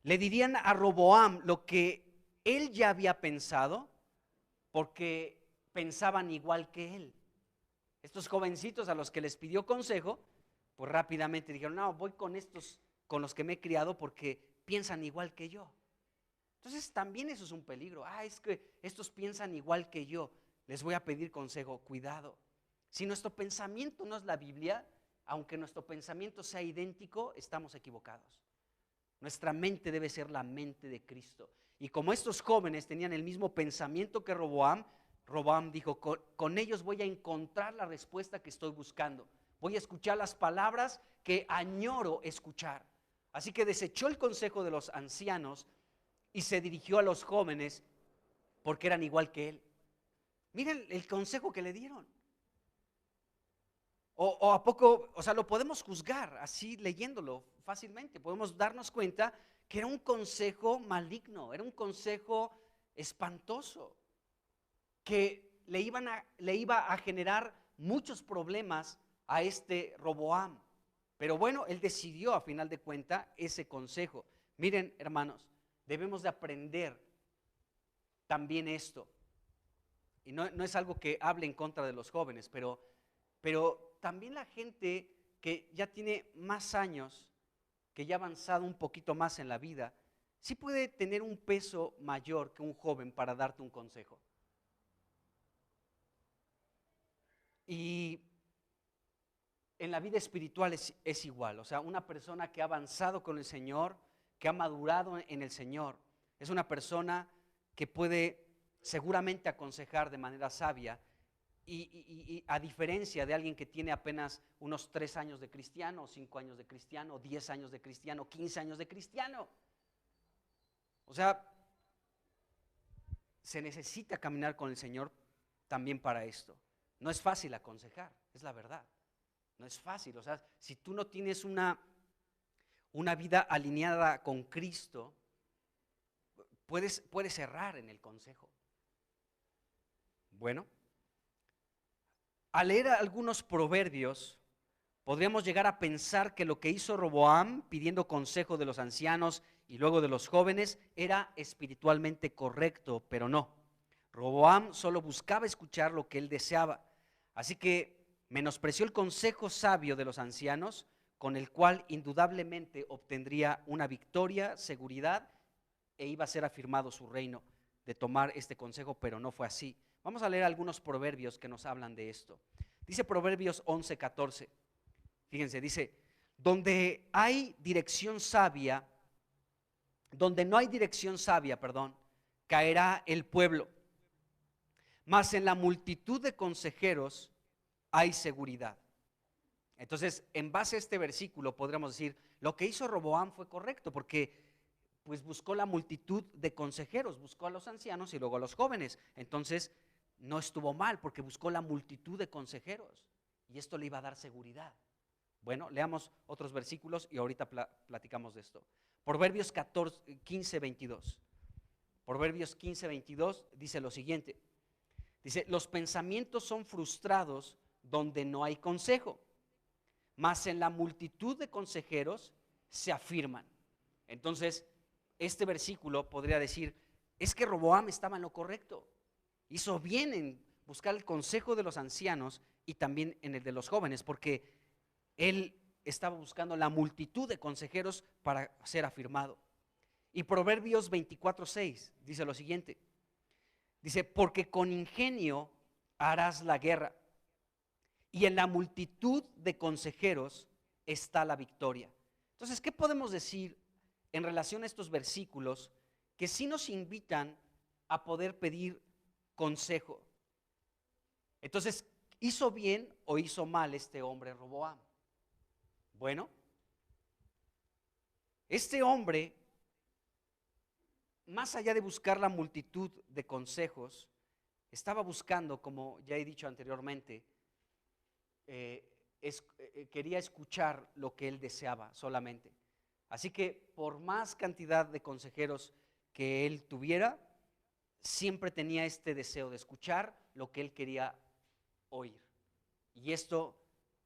le dirían a Roboam lo que él ya había pensado, porque pensaban igual que él. Estos jovencitos a los que les pidió consejo, pues rápidamente dijeron, no, voy con estos con los que me he criado porque piensan igual que yo. Entonces también eso es un peligro. Es que estos piensan igual que yo, les voy a pedir consejo. Cuidado. Si nuestro pensamiento no es la Biblia, aunque nuestro pensamiento sea idéntico, estamos equivocados. Nuestra mente debe ser la mente de Cristo. Y como estos jóvenes tenían el mismo pensamiento que Roboam, Roboam dijo, con ellos voy a encontrar la respuesta que estoy buscando. Voy a escuchar las palabras que añoro escuchar. Así que desechó el consejo de los ancianos y se dirigió a los jóvenes porque eran igual que él. Miren el consejo que le dieron. O a poco, o sea, lo podemos juzgar así leyéndolo fácilmente. Podemos darnos cuenta que era un consejo maligno, era un consejo espantoso, que le iba a generar muchos problemas a este Roboam. Pero bueno, él decidió a final de cuentas ese consejo. Miren, hermanos, debemos de aprender también esto. Y no es algo que hable en contra de los jóvenes, pero también la gente que ya tiene más años, que ya ha avanzado un poquito más en la vida, sí puede tener un peso mayor que un joven para darte un consejo. Y en la vida espiritual es igual. O sea, una persona que ha avanzado con el Señor, que ha madurado en el Señor, Es una persona que puede seguramente aconsejar de manera sabia y a diferencia de alguien que tiene apenas unos 3 años de cristiano, 5 años de cristiano, 10 años de cristiano, 15 años de cristiano. O sea, se necesita caminar con el Señor también para esto. No es fácil aconsejar, es la verdad. No es fácil, o sea, si tú no tienes una vida alineada con Cristo, puedes errar en el consejo. Bueno, al leer algunos proverbios, podríamos llegar a pensar que lo que hizo Roboam, pidiendo consejo de los ancianos y luego de los jóvenes, era espiritualmente correcto, pero no. Roboam solo buscaba escuchar lo que él deseaba, así que menospreció el consejo sabio de los ancianos, con el cual indudablemente obtendría una victoria, seguridad, e iba a ser afirmado su reino de tomar este consejo, pero no fue así. Vamos a leer algunos proverbios que nos hablan de esto. Dice Proverbios 11:14. Fíjense, dice, donde no hay dirección sabia, caerá el pueblo, mas en la multitud de consejeros hay seguridad. Entonces, en base a este versículo podríamos decir, lo que hizo Roboam fue correcto, porque pues buscó la multitud de consejeros, buscó a los ancianos y luego a los jóvenes. Entonces, no estuvo mal porque buscó la multitud de consejeros y esto le iba a dar seguridad. Bueno, leamos otros versículos y ahorita platicamos de esto. Proverbios 15:22. Proverbios 15:22 dice lo siguiente. Dice, los pensamientos son frustrados donde no hay consejo, mas en la multitud de consejeros se afirman. Entonces, este versículo podría decir, es que Roboam estaba en lo correcto. Hizo bien en buscar el consejo de los ancianos y también en el de los jóvenes, porque él estaba buscando la multitud de consejeros para ser afirmado. Y Proverbios 24:6 dice lo siguiente. Dice, porque con ingenio harás la guerra, y en la multitud de consejeros está la victoria. Entonces, ¿qué podemos decir en relación a estos versículos que sí nos invitan a poder pedir consejo? Entonces, ¿hizo bien o hizo mal este hombre Roboam? Bueno, este hombre, más allá de buscar la multitud de consejos, estaba buscando, como ya he dicho anteriormente, quería escuchar lo que él deseaba solamente. Así que por más cantidad de consejeros que él tuviera, siempre tenía este deseo de escuchar lo que él quería oír. Y esto,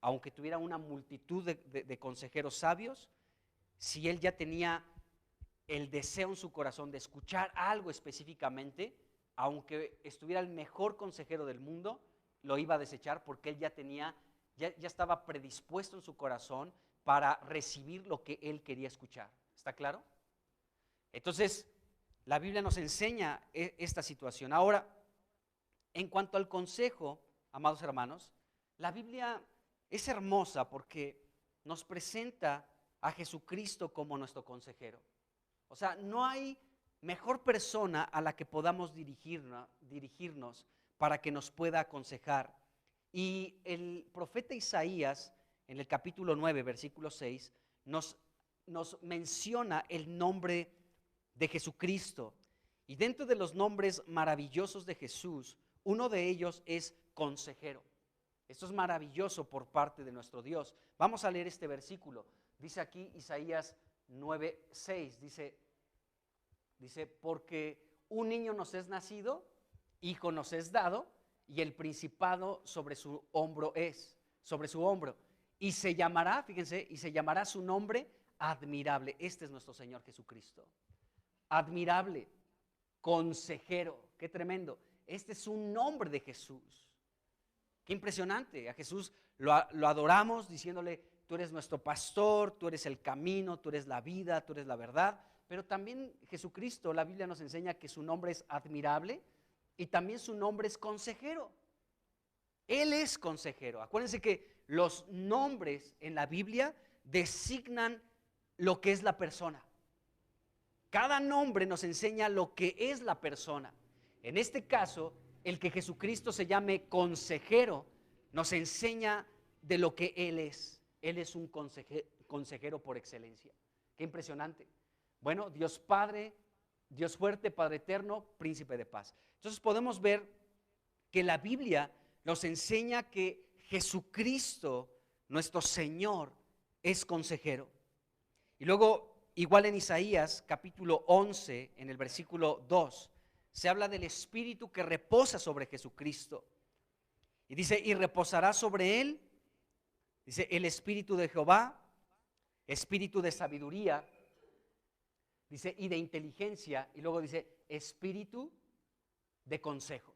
aunque tuviera una multitud de consejeros sabios, si él ya tenía el deseo en su corazón de escuchar algo específicamente, aunque estuviera el mejor consejero del mundo, lo iba a desechar porque él ya estaba predispuesto en su corazón para recibir lo que él quería escuchar. ¿Está claro? Entonces, la Biblia nos enseña esta situación. Ahora, en cuanto al consejo, amados hermanos, la Biblia es hermosa porque nos presenta a Jesucristo como nuestro consejero. O sea, no hay mejor persona a la que podamos dirigirnos para que nos pueda aconsejar. Y el profeta Isaías, en el capítulo 9, versículo 6, nos menciona el nombre de Jesucristo. Y dentro de los nombres maravillosos de Jesús, uno de ellos es consejero. Esto es maravilloso por parte de nuestro Dios. Vamos a leer este versículo. Dice aquí Isaías 9:6, dice, porque un niño nos es nacido, hijo nos es dado, y el principado sobre su hombro y se llamará, fíjense, y se llamará su nombre admirable. Este es nuestro Señor Jesucristo. Admirable, consejero, qué tremendo. Este es un nombre de Jesús. Qué impresionante. A Jesús lo adoramos diciéndole, tú eres nuestro pastor, tú eres el camino, tú eres la vida, tú eres la verdad. Pero también Jesucristo, la Biblia nos enseña que su nombre es admirable y también su nombre es consejero. Él es consejero. Acuérdense que los nombres en la Biblia designan lo que es la persona. Cada nombre nos enseña lo que es la persona. En este caso, el que Jesucristo se llame consejero nos enseña de lo que Él es. Él es un consejero por excelencia. Qué impresionante. Bueno, Dios Padre, Dios fuerte, Padre eterno, príncipe de paz. Entonces podemos ver que la Biblia nos enseña que Jesucristo, nuestro Señor, es consejero. Y luego, igual en Isaías capítulo 11, en el versículo 2, se habla del Espíritu que reposa sobre Jesucristo. Y dice, y reposará sobre él, dice, el Espíritu de Jehová, Espíritu de sabiduría, dice, y de inteligencia, y luego dice, Espíritu de consejo.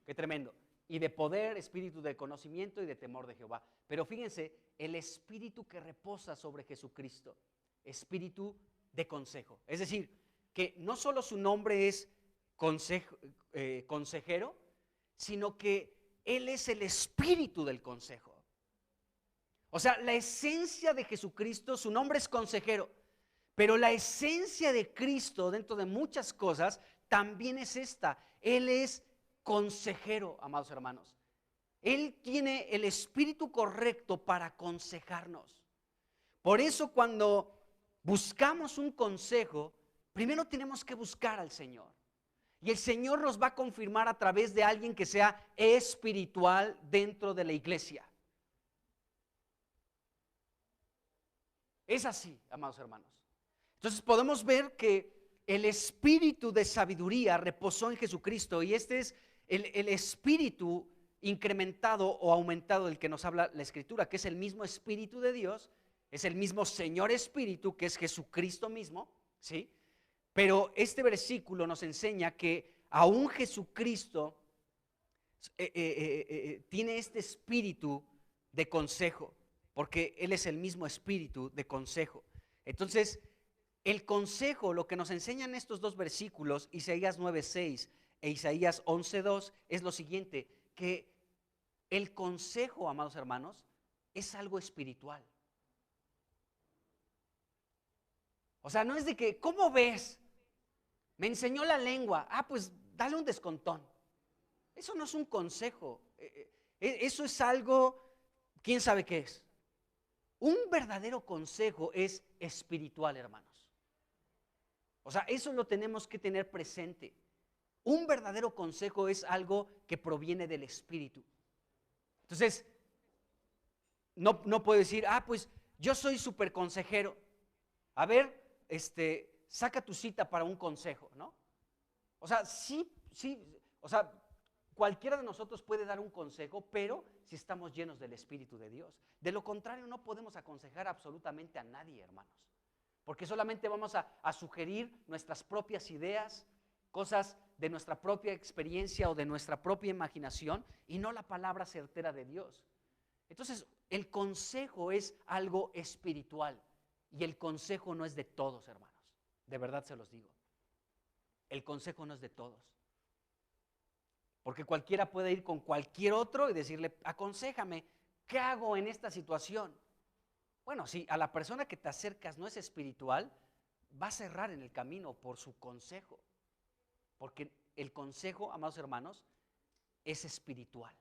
Qué tremendo. Y de poder, espíritu de conocimiento y de temor de Jehová. Pero fíjense, el Espíritu que reposa sobre Jesucristo, Espíritu de consejo. Es decir, que no solo su nombre es consejero, sino que Él es el Espíritu del consejo. O sea, la esencia de Jesucristo, su nombre es consejero, pero la esencia de Cristo dentro de muchas cosas también es esta. Él es consejero, amados hermanos. Él tiene el espíritu correcto para aconsejarnos. Por eso cuando buscamos un consejo, primero tenemos que buscar al Señor. Y el Señor nos va a confirmar a través de alguien que sea espiritual dentro de la iglesia. Es así, amados hermanos. Entonces podemos ver que el espíritu de sabiduría reposó en Jesucristo, y este es el espíritu incrementado o aumentado del que nos habla la Escritura, que es el mismo Espíritu de Dios, es el mismo Señor Espíritu, que es Jesucristo mismo, ¿sí? Pero este versículo nos enseña que aún Jesucristo tiene este espíritu de consejo, porque Él es el mismo espíritu de consejo. Entonces, el consejo, lo que nos enseñan estos dos versículos, Isaías 9:6 e Isaías 11:2, es lo siguiente, que el consejo, amados hermanos, es algo espiritual. O sea, no es de que, ¿cómo ves? Me enseñó la lengua, pues dale un descontón. Eso no es un consejo, eso es algo, ¿quién sabe qué es? Un verdadero consejo es espiritual, hermanos. O sea, eso lo tenemos que tener presente. Un verdadero consejo es algo que proviene del Espíritu. Entonces, no puedo decir, pues yo soy súper consejero. A ver, saca tu cita para un consejo, ¿no? O sea, sí, o sea, cualquiera de nosotros puede dar un consejo, pero si estamos llenos del Espíritu de Dios. De lo contrario, no podemos aconsejar absolutamente a nadie, hermanos. Porque solamente vamos a sugerir nuestras propias ideas, cosas de nuestra propia experiencia o de nuestra propia imaginación, y no la palabra certera de Dios. Entonces, el consejo es algo espiritual, y el consejo no es de todos, hermanos. De verdad se los digo. El consejo no es de todos. Porque cualquiera puede ir con cualquier otro y decirle, aconséjame, ¿qué hago en esta situación? Bueno, si a la persona que te acercas no es espiritual, va a cerrar en el camino por su consejo. Porque el consejo, amados hermanos, es espiritual.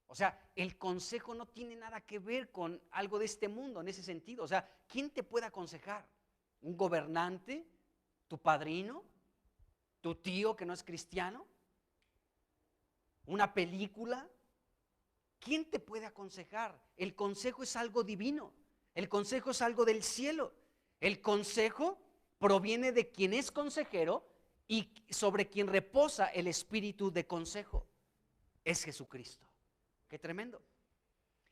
O sea, el consejo no tiene nada que ver con algo de este mundo en ese sentido. O sea, ¿quién te puede aconsejar? ¿Un gobernante? ¿Tu padrino? ¿Tu tío que no es cristiano? ¿Una película? ¿Quién te puede aconsejar? El consejo es algo divino. El consejo es algo del cielo. El consejo proviene de quien es consejero y sobre quien reposa el espíritu de consejo. Es Jesucristo. Qué tremendo.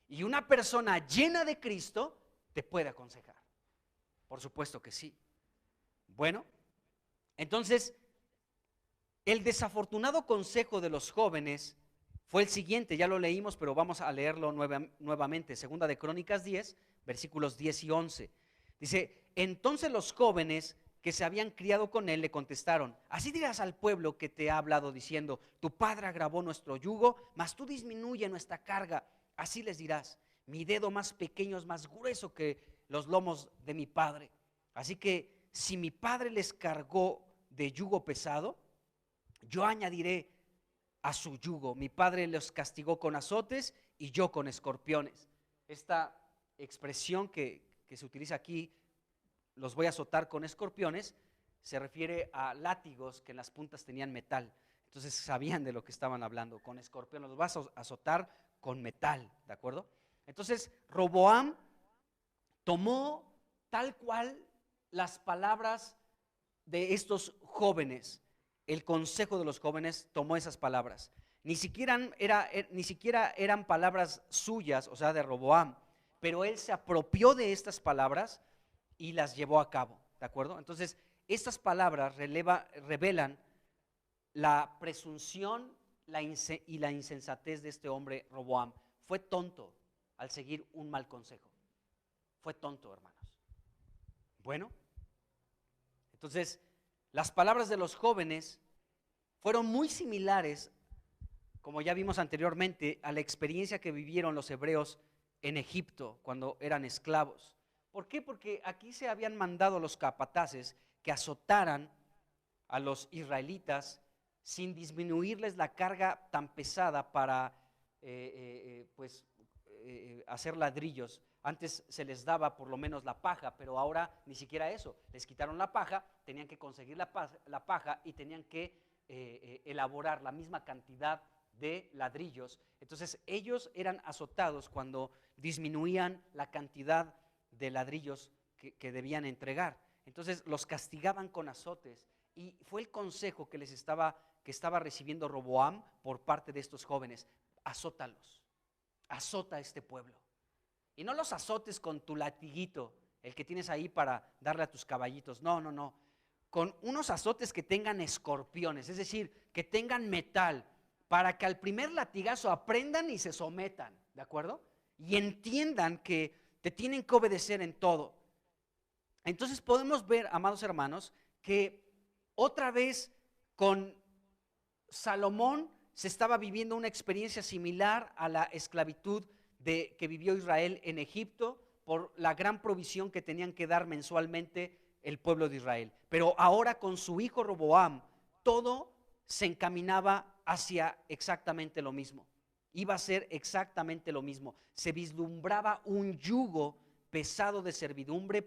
Y una persona llena de Cristo te puede aconsejar. Por supuesto que sí. Bueno, entonces, el desafortunado consejo de los jóvenes fue el siguiente, ya lo leímos, pero vamos a leerlo nuevamente. Segunda de Crónicas 10, versículos 10 y 11. Dice, entonces los jóvenes que se habían criado con él le contestaron, así dirás al pueblo que te ha hablado diciendo, tu padre agravó nuestro yugo, mas tú disminuye nuestra carga. Así les dirás, mi dedo más pequeño es más grueso que los lomos de mi padre. Así que si mi padre les cargó de yugo pesado, yo añadiré a su yugo. Mi padre los castigó con azotes y yo con escorpiones. Esta expresión que se utiliza aquí, los voy a azotar con escorpiones, se refiere a látigos que en las puntas tenían metal. Entonces sabían de lo que estaban hablando. Con escorpiones los vas a azotar con metal, ¿de acuerdo? Entonces Roboam tomó tal cual las palabras de estos jóvenes. El consejo de los jóvenes tomó esas palabras. Ni siquiera eran palabras suyas, o sea, de Roboam, pero él se apropió de estas palabras y las llevó a cabo, ¿de acuerdo? Entonces, estas palabras revelan la presunción y la insensatez de este hombre Roboam. Fue tonto al seguir un mal consejo. Fue tonto, hermanos. Bueno, entonces, las palabras de los jóvenes fueron muy similares, como ya vimos anteriormente, a la experiencia que vivieron los hebreos en Egipto cuando eran esclavos. ¿Por qué? Porque aquí se habían mandado los capataces que azotaran a los israelitas sin disminuirles la carga tan pesada para hacer ladrillos. Antes se les daba por lo menos la paja, pero ahora ni siquiera eso. Les quitaron la paja, tenían que conseguir la paja y tenían que elaborar la misma cantidad de ladrillos. Entonces ellos eran azotados cuando disminuían la cantidad de ladrillos que debían entregar. Entonces los castigaban con azotes, y fue el consejo que estaba recibiendo Roboam por parte de estos jóvenes: azótalos, azota a este pueblo. Y no los azotes con tu latiguito, el que tienes ahí para darle a tus caballitos. No. Con unos azotes que tengan escorpiones, es decir, que tengan metal, para que al primer latigazo aprendan y se sometan, ¿de acuerdo? Y entiendan que te tienen que obedecer en todo. Entonces podemos ver, amados hermanos, que otra vez con Salomón se estaba viviendo una experiencia similar a la esclavitud que vivió Israel en Egipto, por la gran provisión que tenían que dar mensualmente el pueblo de Israel. Pero ahora con su hijo Roboam, todo se encaminaba hacia exactamente lo mismo. Iba a ser exactamente lo mismo. Se vislumbraba un yugo pesado de servidumbre,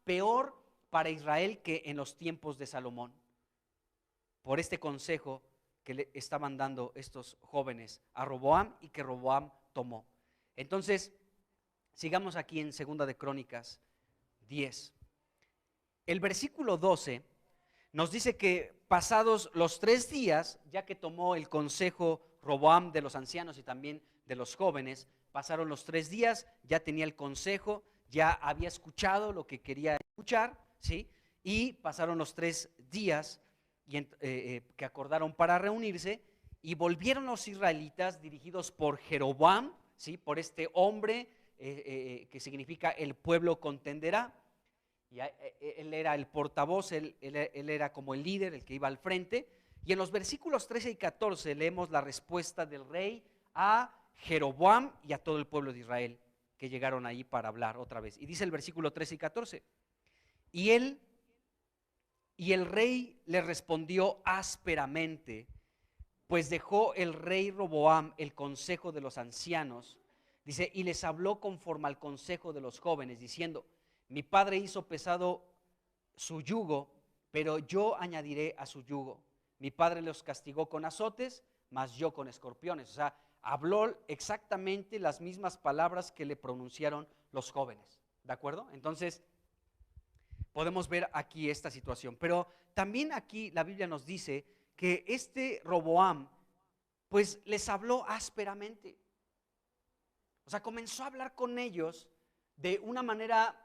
peor para Israel que en los tiempos de Salomón, por este consejo que le estaban dando estos jóvenes a Roboam y que Roboam tomó. Entonces, sigamos aquí en 2 de Crónicas 10. El versículo 12 nos dice que pasados los 3 días, ya que tomó el consejo Roboam de los ancianos y también de los jóvenes, pasaron los 3 días, ya tenía el consejo, ya había escuchado lo que quería escuchar, ¿sí? Y pasaron los 3 días que acordaron para reunirse, y volvieron los israelitas dirigidos por Jeroboam, ¿sí? Por este hombre que significa el pueblo contenderá. Y él era el portavoz, él era como el líder, el que iba al frente. Y en los versículos 13 y 14 leemos la respuesta del rey a Jeroboam y a todo el pueblo de Israel que llegaron ahí para hablar otra vez. Y dice el versículo 13 y 14: y el rey le respondió ásperamente, pues dejó el rey Roboam el consejo de los ancianos, dice, y les habló conforme al consejo de los jóvenes, diciendo: mi padre hizo pesado su yugo, pero yo añadiré a su yugo. Mi padre los castigó con azotes, mas yo con escorpiones. O sea, habló exactamente las mismas palabras que le pronunciaron los jóvenes, ¿de acuerdo? Entonces, podemos ver aquí esta situación. Pero también aquí la Biblia nos dice que este Roboam, pues les habló ásperamente. O sea, comenzó a hablar con ellos de una manera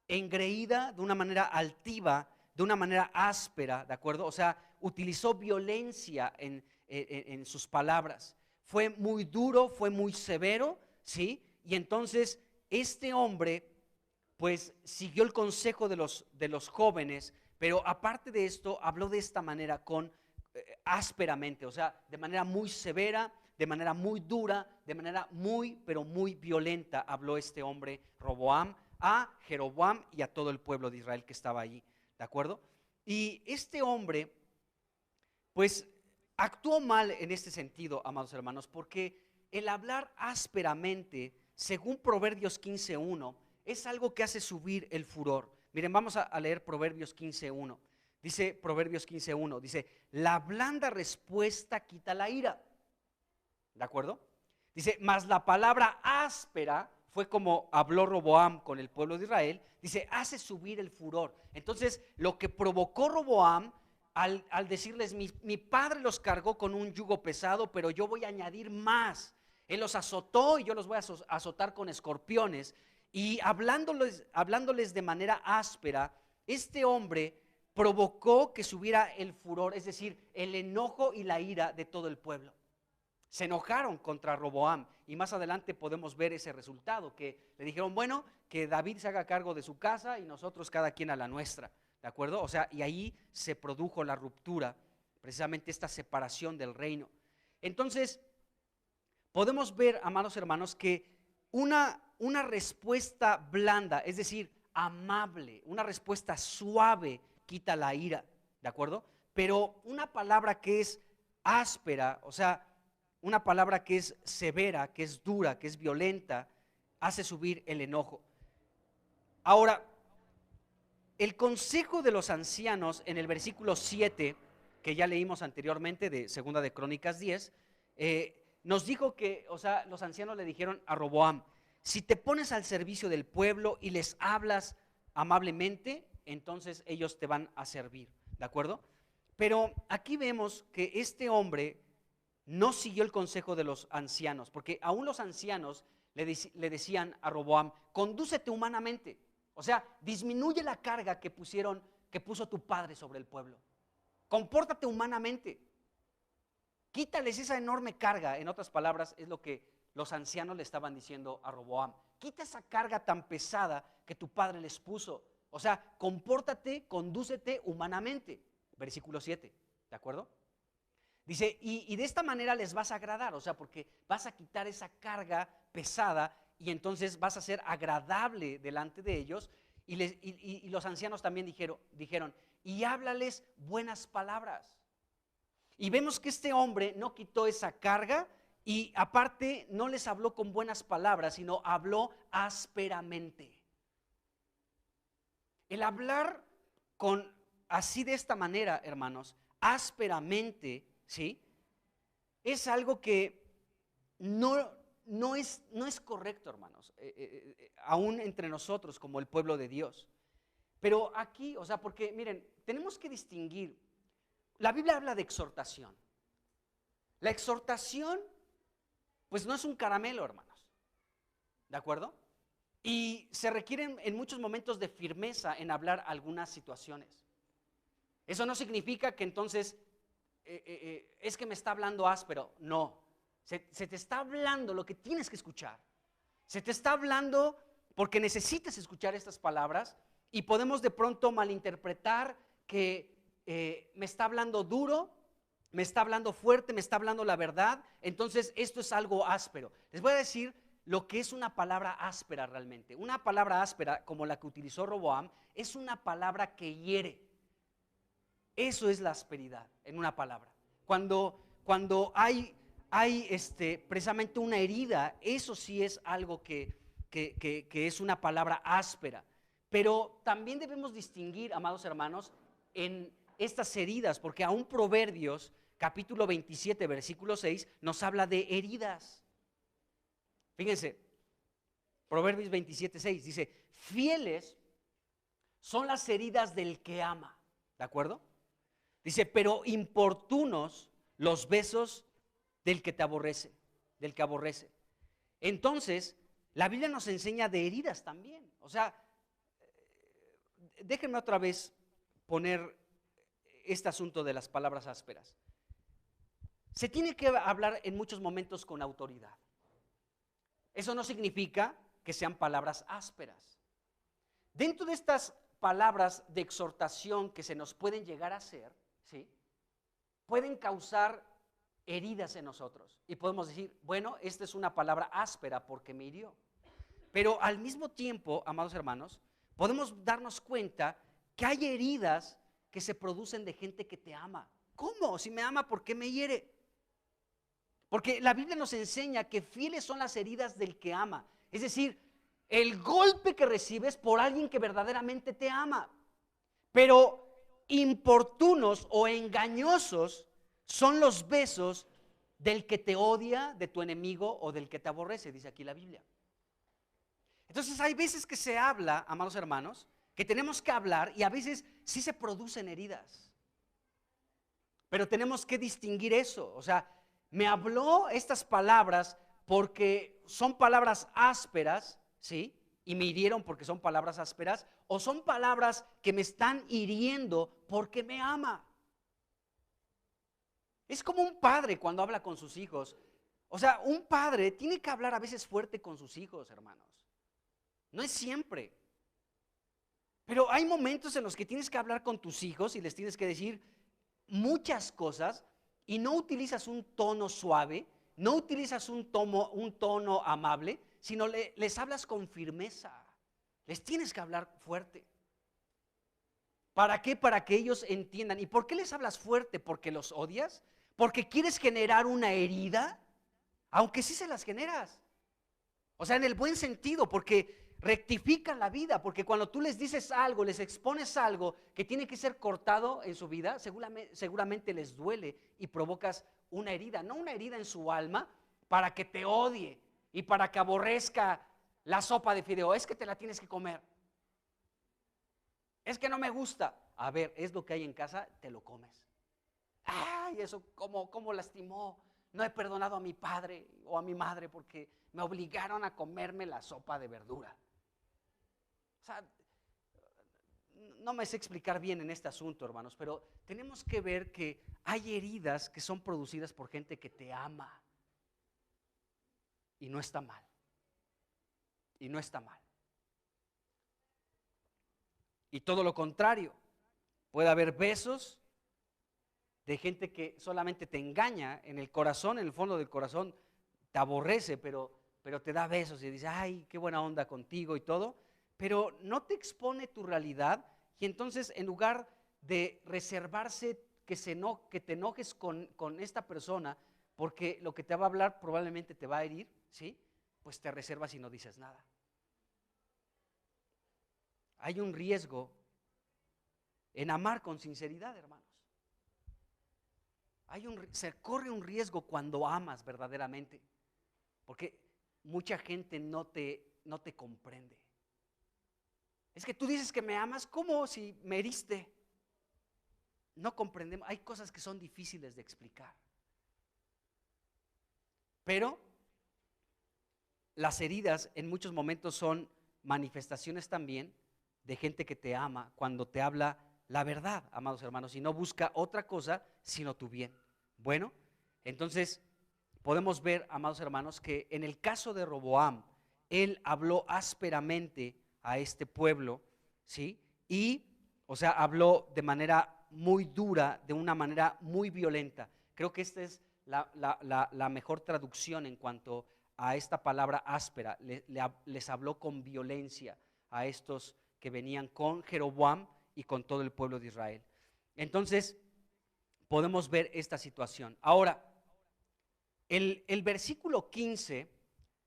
engreída, de una manera altiva, de una manera áspera, ¿de acuerdo? O sea, utilizó violencia en sus palabras. Fue muy duro, fue muy severo, ¿sí? Y entonces este hombre pues siguió el consejo de los jóvenes, pero aparte de esto habló de esta manera ásperamente, o sea, de manera muy severa, de manera muy dura, de manera pero muy violenta habló este hombre Roboam a Jeroboam y a todo el pueblo de Israel que estaba allí. ¿de acuerdo? Y este hombre, pues, actuó mal en este sentido, amados hermanos, porque el hablar ásperamente, según Proverbios 15:1, es algo que hace subir el furor. Miren, vamos a leer Proverbios 15:1. Dice Proverbios 15:1, dice, la blanda respuesta quita la ira. ¿De acuerdo? Dice, mas la palabra áspera fue como habló Roboam con el pueblo de Israel. Dice, hace subir el furor. Entonces, lo que provocó Roboam al decirles, mi padre los cargó con un yugo pesado, pero yo voy a añadir más. Él los azotó y yo los voy a azotar con escorpiones. Y hablándoles de manera áspera, este hombre provocó que subiera el furor, es decir, el enojo y la ira de todo el pueblo. Se enojaron contra Roboam y más adelante podemos ver ese resultado, que le dijeron, bueno, que David se haga cargo de su casa y nosotros cada quien a la nuestra, ¿de acuerdo? O sea, y ahí se produjo la ruptura, precisamente esta separación del reino. Entonces, podemos ver, amados hermanos, que una respuesta blanda, es decir, amable, una respuesta suave quita la ira, ¿de acuerdo? Pero una palabra que es áspera, o sea, una palabra que es severa, que es dura, que es violenta, hace subir el enojo. Ahora, el consejo de los ancianos en el versículo 7, que ya leímos anteriormente de 2 de Crónicas 10, nos dijo que, o sea, los ancianos le dijeron a Roboam, si te pones al servicio del pueblo y les hablas amablemente, entonces ellos te van a servir, ¿de acuerdo? Pero aquí vemos que este hombre no siguió el consejo de los ancianos, porque aún los ancianos le decían a Roboam, condúcete humanamente, o sea, disminuye la carga que puso tu padre sobre el pueblo, compórtate humanamente, quítales esa enorme carga. En otras palabras, es lo que los ancianos le estaban diciendo a Roboam, quita esa carga tan pesada que tu padre les puso, o sea, compórtate, condúcete humanamente, versículo 7, ¿de acuerdo? Dice, y de esta manera les vas a agradar, o sea, porque vas a quitar esa carga pesada y entonces vas a ser agradable delante de ellos. Y los ancianos también dijeron, y háblales buenas palabras. Y vemos que este hombre no quitó esa carga y aparte no les habló con buenas palabras, sino habló ásperamente. El hablar así de esta manera, hermanos, ásperamente, ¿sí? Es algo que no es correcto, hermanos, aún entre nosotros como el pueblo de Dios. Pero aquí, o sea, porque miren, tenemos que distinguir, la Biblia habla de exhortación. La exhortación, pues no es un caramelo, hermanos, ¿de acuerdo? Y se requieren en muchos momentos de firmeza en hablar algunas situaciones. Eso no significa que entonces es que me está hablando áspero. No, se te está hablando lo que tienes que escuchar. Se te está hablando porque necesitas escuchar estas palabras y podemos de pronto malinterpretar que me está hablando duro, me está hablando fuerte, me está hablando la verdad. Entonces esto es algo áspero. Les voy a decir lo que es una palabra áspera realmente. Una palabra áspera como la que utilizó Roboam es una palabra que hiere. Eso es la asperidad en una palabra. Cuando hay precisamente una herida, eso sí es algo que es una palabra áspera. Pero también debemos distinguir, amados hermanos, en estas heridas, porque aún Proverbios, capítulo 27, versículo 6, nos habla de heridas. Fíjense, Proverbios 27, 6 dice, fieles son las heridas del que ama, ¿de acuerdo? Dice, pero importunos los besos del que te aborrece, del que aborrece. Entonces, la Biblia nos enseña de heridas también. O sea, déjenme otra vez poner este asunto de las palabras ásperas. Se tiene que hablar en muchos momentos con autoridad. Eso no significa que sean palabras ásperas. Dentro de estas palabras de exhortación que se nos pueden llegar a hacer, ¿sí?, pueden causar heridas en nosotros. Y podemos decir, bueno, esta es una palabra áspera porque me hirió. Pero al mismo tiempo, amados hermanos, podemos darnos cuenta que hay heridas que se producen de gente que te ama. ¿Cómo? Si me ama, ¿por qué me hiere? Porque la Biblia nos enseña que fieles son las heridas del que ama. Es decir, el golpe que recibes por alguien que verdaderamente te ama. Pero importunos o engañosos son los besos del que te odia, de tu enemigo o del que te aborrece, dice aquí la Biblia. Entonces hay veces que se habla, amados hermanos, que tenemos que hablar y a veces sí se producen heridas. Pero tenemos que distinguir eso. O sea, me habló estas palabras porque son palabras ásperas, ¿sí? Y me hirieron porque son palabras ásperas, o son palabras que me están hiriendo porque me ama. Es como un padre cuando habla con sus hijos. O sea, un padre tiene que hablar a veces fuerte con sus hijos, hermanos. No es siempre. Pero hay momentos en los que tienes que hablar con tus hijos y les tienes que decir muchas cosas y no utilizas un tono suave, no utilizas un tono amable, sino les hablas con firmeza. Les tienes que hablar fuerte. ¿Para qué? Para que ellos entiendan. ¿Y por qué les hablas fuerte? ¿Porque los odias? ¿Porque quieres generar una herida? Aunque sí se las generas. O sea, en el buen sentido, porque rectifican la vida, porque cuando tú les dices algo, les expones algo que tiene que ser cortado en su vida, seguramente les duele y provocas una herida, no una herida en su alma para que te odie y para que aborrezca la sopa de fideo, es que te la tienes que comer, es que no me gusta. A ver, es lo que hay en casa, te lo comes. Ay, eso cómo lastimó. No he perdonado a mi padre o a mi madre porque me obligaron a comerme la sopa de verdura. O sea, no me sé explicar bien en este asunto, hermanos, pero tenemos que ver que hay heridas que son producidas por gente que te ama. Y no está mal. Y no está mal. Y todo lo contrario, puede haber besos de gente que solamente te engaña en el corazón, en el fondo del corazón te aborrece, pero te da besos y dice, ay, qué buena onda contigo y todo, pero no te expone tu realidad y entonces en lugar de reservarse que te enojes con esta persona porque lo que te va a hablar probablemente te va a herir, ¿sí? Pues te reservas y no dices nada. Hay un riesgo en amar con sinceridad, hermanos. Se corre un riesgo cuando amas verdaderamente, porque mucha gente no te comprende. Es que tú dices que me amas, ¿cómo si me heriste? No comprendemos, hay cosas que son difíciles de explicar. Pero las heridas en muchos momentos son manifestaciones también de gente que te ama cuando te habla la verdad, amados hermanos, y no busca otra cosa sino tu bien. Bueno, entonces podemos ver, amados hermanos, que en el caso de Roboam, él habló ásperamente a este pueblo, ¿sí? Y, o sea, habló de manera muy dura, de una manera muy violenta. Creo que esta es la mejor traducción en cuanto a esta palabra áspera. Les habló con violencia a estos que venían con Jeroboam y con todo el pueblo de Israel. Entonces, podemos ver esta situación. Ahora, el versículo 15,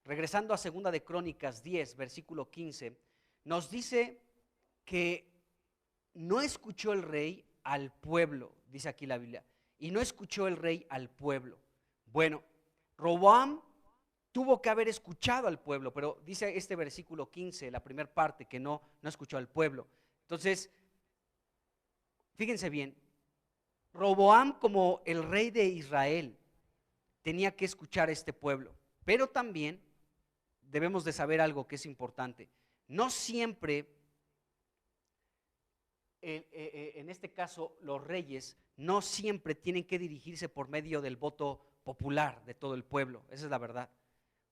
regresando a 2 de Crónicas 10, versículo 15, nos dice que no escuchó el rey al pueblo, dice aquí la Biblia, y no escuchó el rey al pueblo. Bueno, Roboam tuvo que haber escuchado al pueblo, pero dice este versículo 15, la primera parte, que no escuchó al pueblo. Entonces, fíjense bien, Roboam como el rey de Israel tenía que escuchar a este pueblo, pero también debemos de saber algo que es importante. No siempre, en este caso los reyes, no siempre tienen que dirigirse por medio del voto popular de todo el pueblo, esa es la verdad.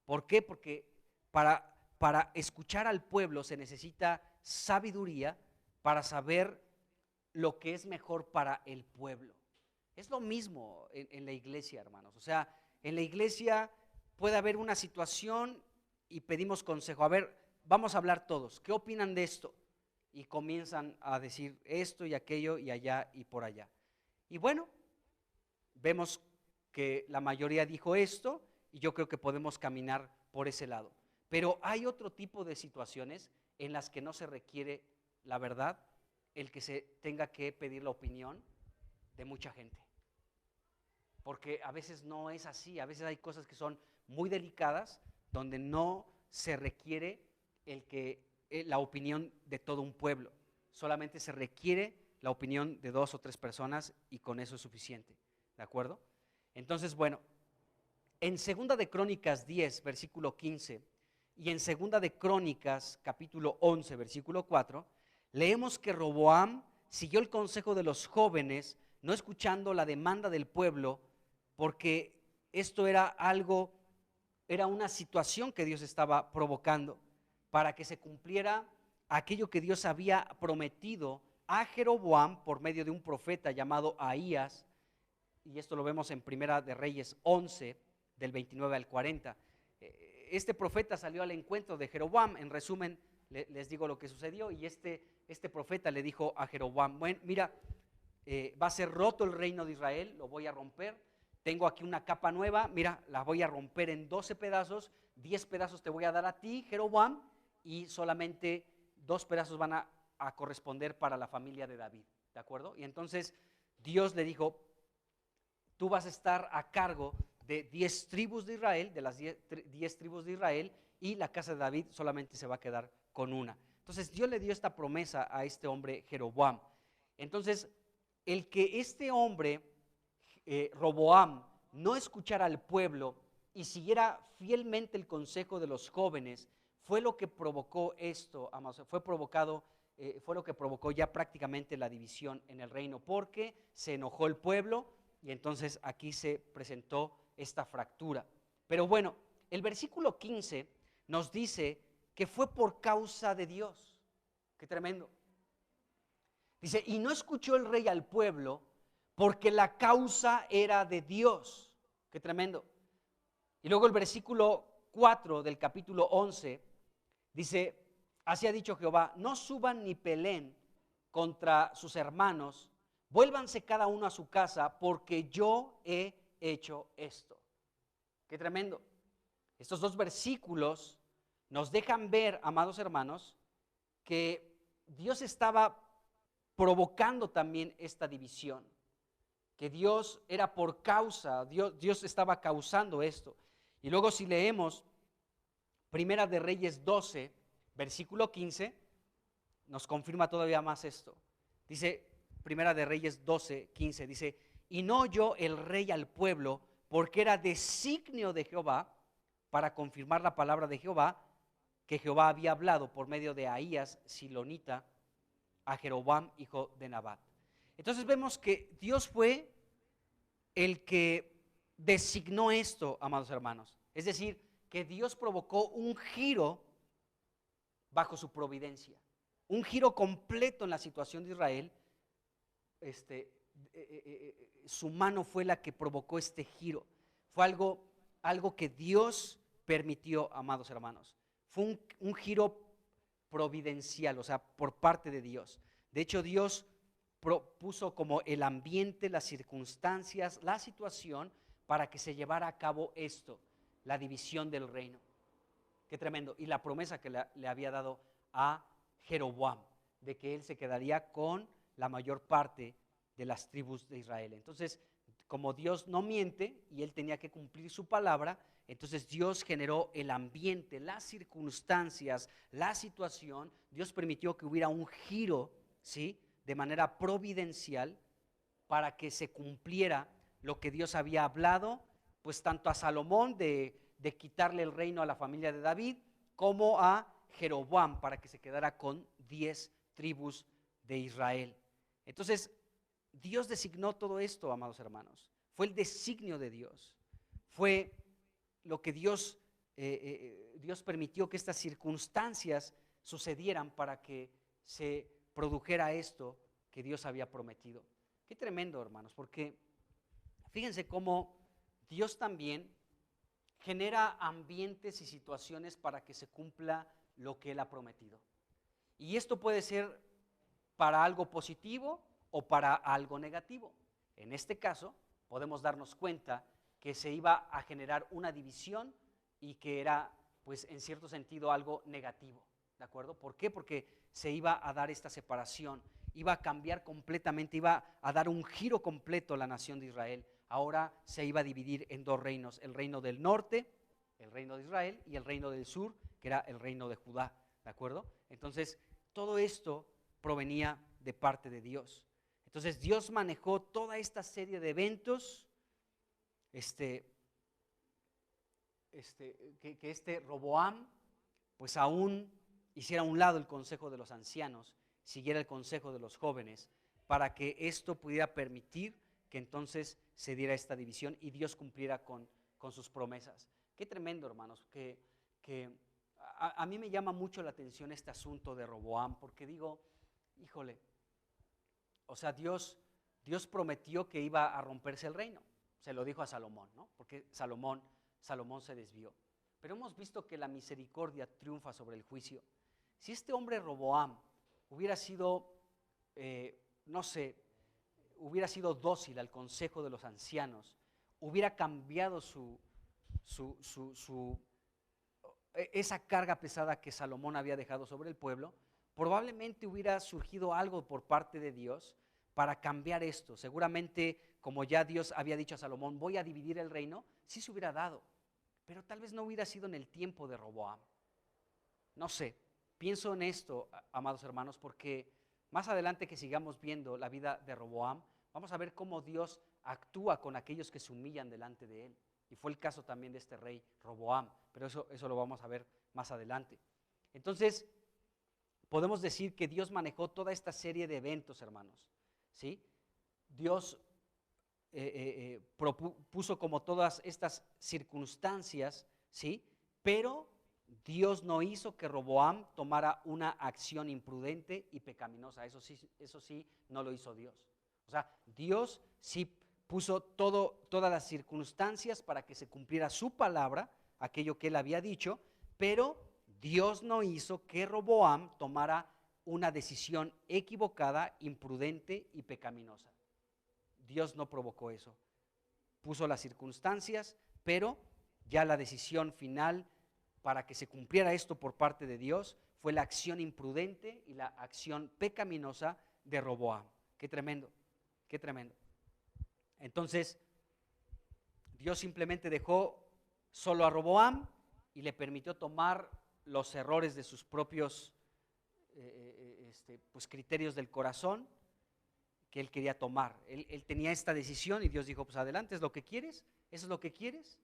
¿Por qué? Porque para escuchar al pueblo se necesita sabiduría para saber lo que es mejor para el pueblo. Es lo mismo en la iglesia, hermanos. O sea, en la iglesia puede haber una situación y pedimos consejo. A ver, vamos a hablar todos. ¿Qué opinan de esto? y comienzan a decir esto y aquello y allá y por allá. Y bueno, vemos que la mayoría dijo esto y yo creo que podemos caminar por ese lado. Pero hay otro tipo de situaciones en las que no se requiere, la verdad, el que se tenga que pedir la opinión de mucha gente. Porque a veces no es así, a veces hay cosas que son muy delicadas donde no se requiere la opinión de todo un pueblo. Solamente se requiere la opinión de 2 o 3 personas y con eso es suficiente. ¿De acuerdo? Entonces, bueno, en 2 de Crónicas 10, versículo 15, y en 2 de Crónicas, capítulo 11, versículo 4, leemos que Roboam siguió el consejo de los jóvenes, no escuchando la demanda del pueblo, porque esto era una situación que Dios estaba provocando para que se cumpliera aquello que Dios había prometido a Jeroboam por medio de un profeta llamado Ahías, y esto lo vemos en Primera de Reyes 11, del 29 al 40. Este profeta salió al encuentro de Jeroboam. En resumen, les digo lo que sucedió, y este profeta le dijo a Jeroboam: bueno, mira, va a ser roto el reino de Israel, lo voy a romper. Tengo aquí una capa nueva, mira, la voy a romper en 12 pedazos, 10 pedazos te voy a dar a ti, Jeroboam, y solamente 2 pedazos van a corresponder para la familia de David, ¿de acuerdo? Y entonces Dios le dijo: tú vas a estar a cargo de 10 tribus de Israel, de las 10 tribus de Israel, y la casa de David solamente se va a quedar con una. Entonces Dios le dio esta promesa a este hombre Jeroboam. Entonces, el que este hombre, Roboam, no escuchara al pueblo y siguiera fielmente el consejo de los jóvenes, fue lo que provocó esto, amados, fue lo que provocó ya prácticamente la división en el reino, porque se enojó el pueblo y entonces aquí se presentó esta fractura. Pero bueno, el versículo 15 nos dice que fue por causa de Dios. Qué tremendo. Dice: y no escuchó el rey al pueblo porque la causa era de Dios. Qué tremendo. Y luego el versículo 4 del capítulo 11 dice: así ha dicho Jehová, no suban ni peleen contra sus hermanos, vuélvanse cada uno a su casa, porque yo he hecho esto. Qué tremendo. Estos 2 versículos nos dejan ver, amados hermanos, que Dios estaba provocando también esta división, que Dios era por causa, Dios estaba causando esto. Y luego si leemos Primera de Reyes 12, versículo 15, nos confirma todavía más esto. Dice Primera de Reyes 12, 15, dice: y no oyó el rey al pueblo, porque era designio de Jehová para confirmar la palabra de Jehová, que Jehová había hablado por medio de Ahías silonita a Jeroboam, hijo de Nabat. Entonces vemos que Dios fue el que designó esto, amados hermanos. Es decir, que Dios provocó un giro bajo su providencia, un giro completo en la situación de Israel. Su mano fue la que provocó este giro. Fue algo que Dios permitió, amados hermanos. Fue un giro providencial, o sea, por parte de Dios. De hecho, Dios puso como el ambiente, las circunstancias, la situación para que se llevara a cabo esto, la división del reino. Qué tremendo. Y la promesa que le había dado a Jeroboam, de que él se quedaría con la mayor parte de las tribus de Israel. Entonces, como Dios no miente y él tenía que cumplir su palabra, entonces Dios generó el ambiente, las circunstancias, la situación. Dios permitió que hubiera un giro, ¿sí?, de manera providencial para que se cumpliera lo que Dios había hablado, pues tanto a Salomón de quitarle el reino a la familia de David, como a Jeroboam para que se quedara con 10 tribus de Israel. Entonces, Dios designó todo esto, amados hermanos. Fue el designio de Dios. Fue lo que Dios permitió que estas circunstancias sucedieran para que se produjera esto que Dios había prometido. Qué tremendo, hermanos, porque fíjense cómo Dios también genera ambientes y situaciones para que se cumpla lo que Él ha prometido. Y esto puede ser para algo positivo o para algo negativo. En este caso, podemos darnos cuenta que se iba a generar una división y que era, pues, en cierto sentido algo negativo, ¿de acuerdo? ¿Por qué? Porque se iba a dar esta separación, iba a cambiar completamente, iba a dar un giro completo a la nación de Israel. Ahora se iba a dividir en dos reinos, el reino del norte, el reino de Israel, y el reino del sur, que era el reino de Judá, ¿de acuerdo? Entonces, todo esto provenía de parte de Dios. Entonces, Dios manejó toda esta serie de eventos, que Roboam, pues aún hiciera a un lado el consejo de los ancianos, siguiera el consejo de los jóvenes, para que esto pudiera permitir que entonces se diera esta división y Dios cumpliera con sus promesas. Qué tremendo, hermanos, que a mí me llama mucho la atención este asunto de Roboam, porque digo, híjole, o sea, Dios prometió que iba a romperse el reino, se lo dijo a Salomón, ¿no? Porque Salomón se desvió. Pero hemos visto que la misericordia triunfa sobre el juicio. Si este hombre Roboam hubiera sido, hubiera sido dócil al consejo de los ancianos, hubiera cambiado esa carga pesada que Salomón había dejado sobre el pueblo, probablemente hubiera surgido algo por parte de Dios para cambiar esto. Seguramente, como ya Dios había dicho a Salomón, voy a dividir el reino, sí se hubiera dado, pero tal vez no hubiera sido en el tiempo de Roboam. No sé, pienso en esto, amados hermanos, porque más adelante que sigamos viendo la vida de Roboam, vamos a ver cómo Dios actúa con aquellos que se humillan delante de él. Y fue el caso también de este rey Roboam, pero eso lo vamos a ver más adelante. Entonces, podemos decir que Dios manejó toda esta serie de eventos, hermanos, ¿sí? Dios puso como todas estas circunstancias, ¿sí? Pero Dios no hizo que Roboam tomara una acción imprudente y pecaminosa. Eso sí no lo hizo Dios. O sea, Dios sí puso todas las circunstancias para que se cumpliera su palabra, aquello que él había dicho, pero Dios no hizo que Roboam tomara una decisión equivocada, imprudente y pecaminosa. Dios no provocó eso. Puso las circunstancias, pero ya la decisión final para que se cumpliera esto por parte de Dios fue la acción imprudente y la acción pecaminosa de Roboam. Qué tremendo, qué tremendo. Entonces, Dios simplemente dejó solo a Roboam y le permitió tomar los errores de sus propios pues, criterios del corazón que él quería tomar. Él tenía esta decisión y Dios dijo, pues adelante, ¿es lo que quieres? ¿Eso es lo que quieres?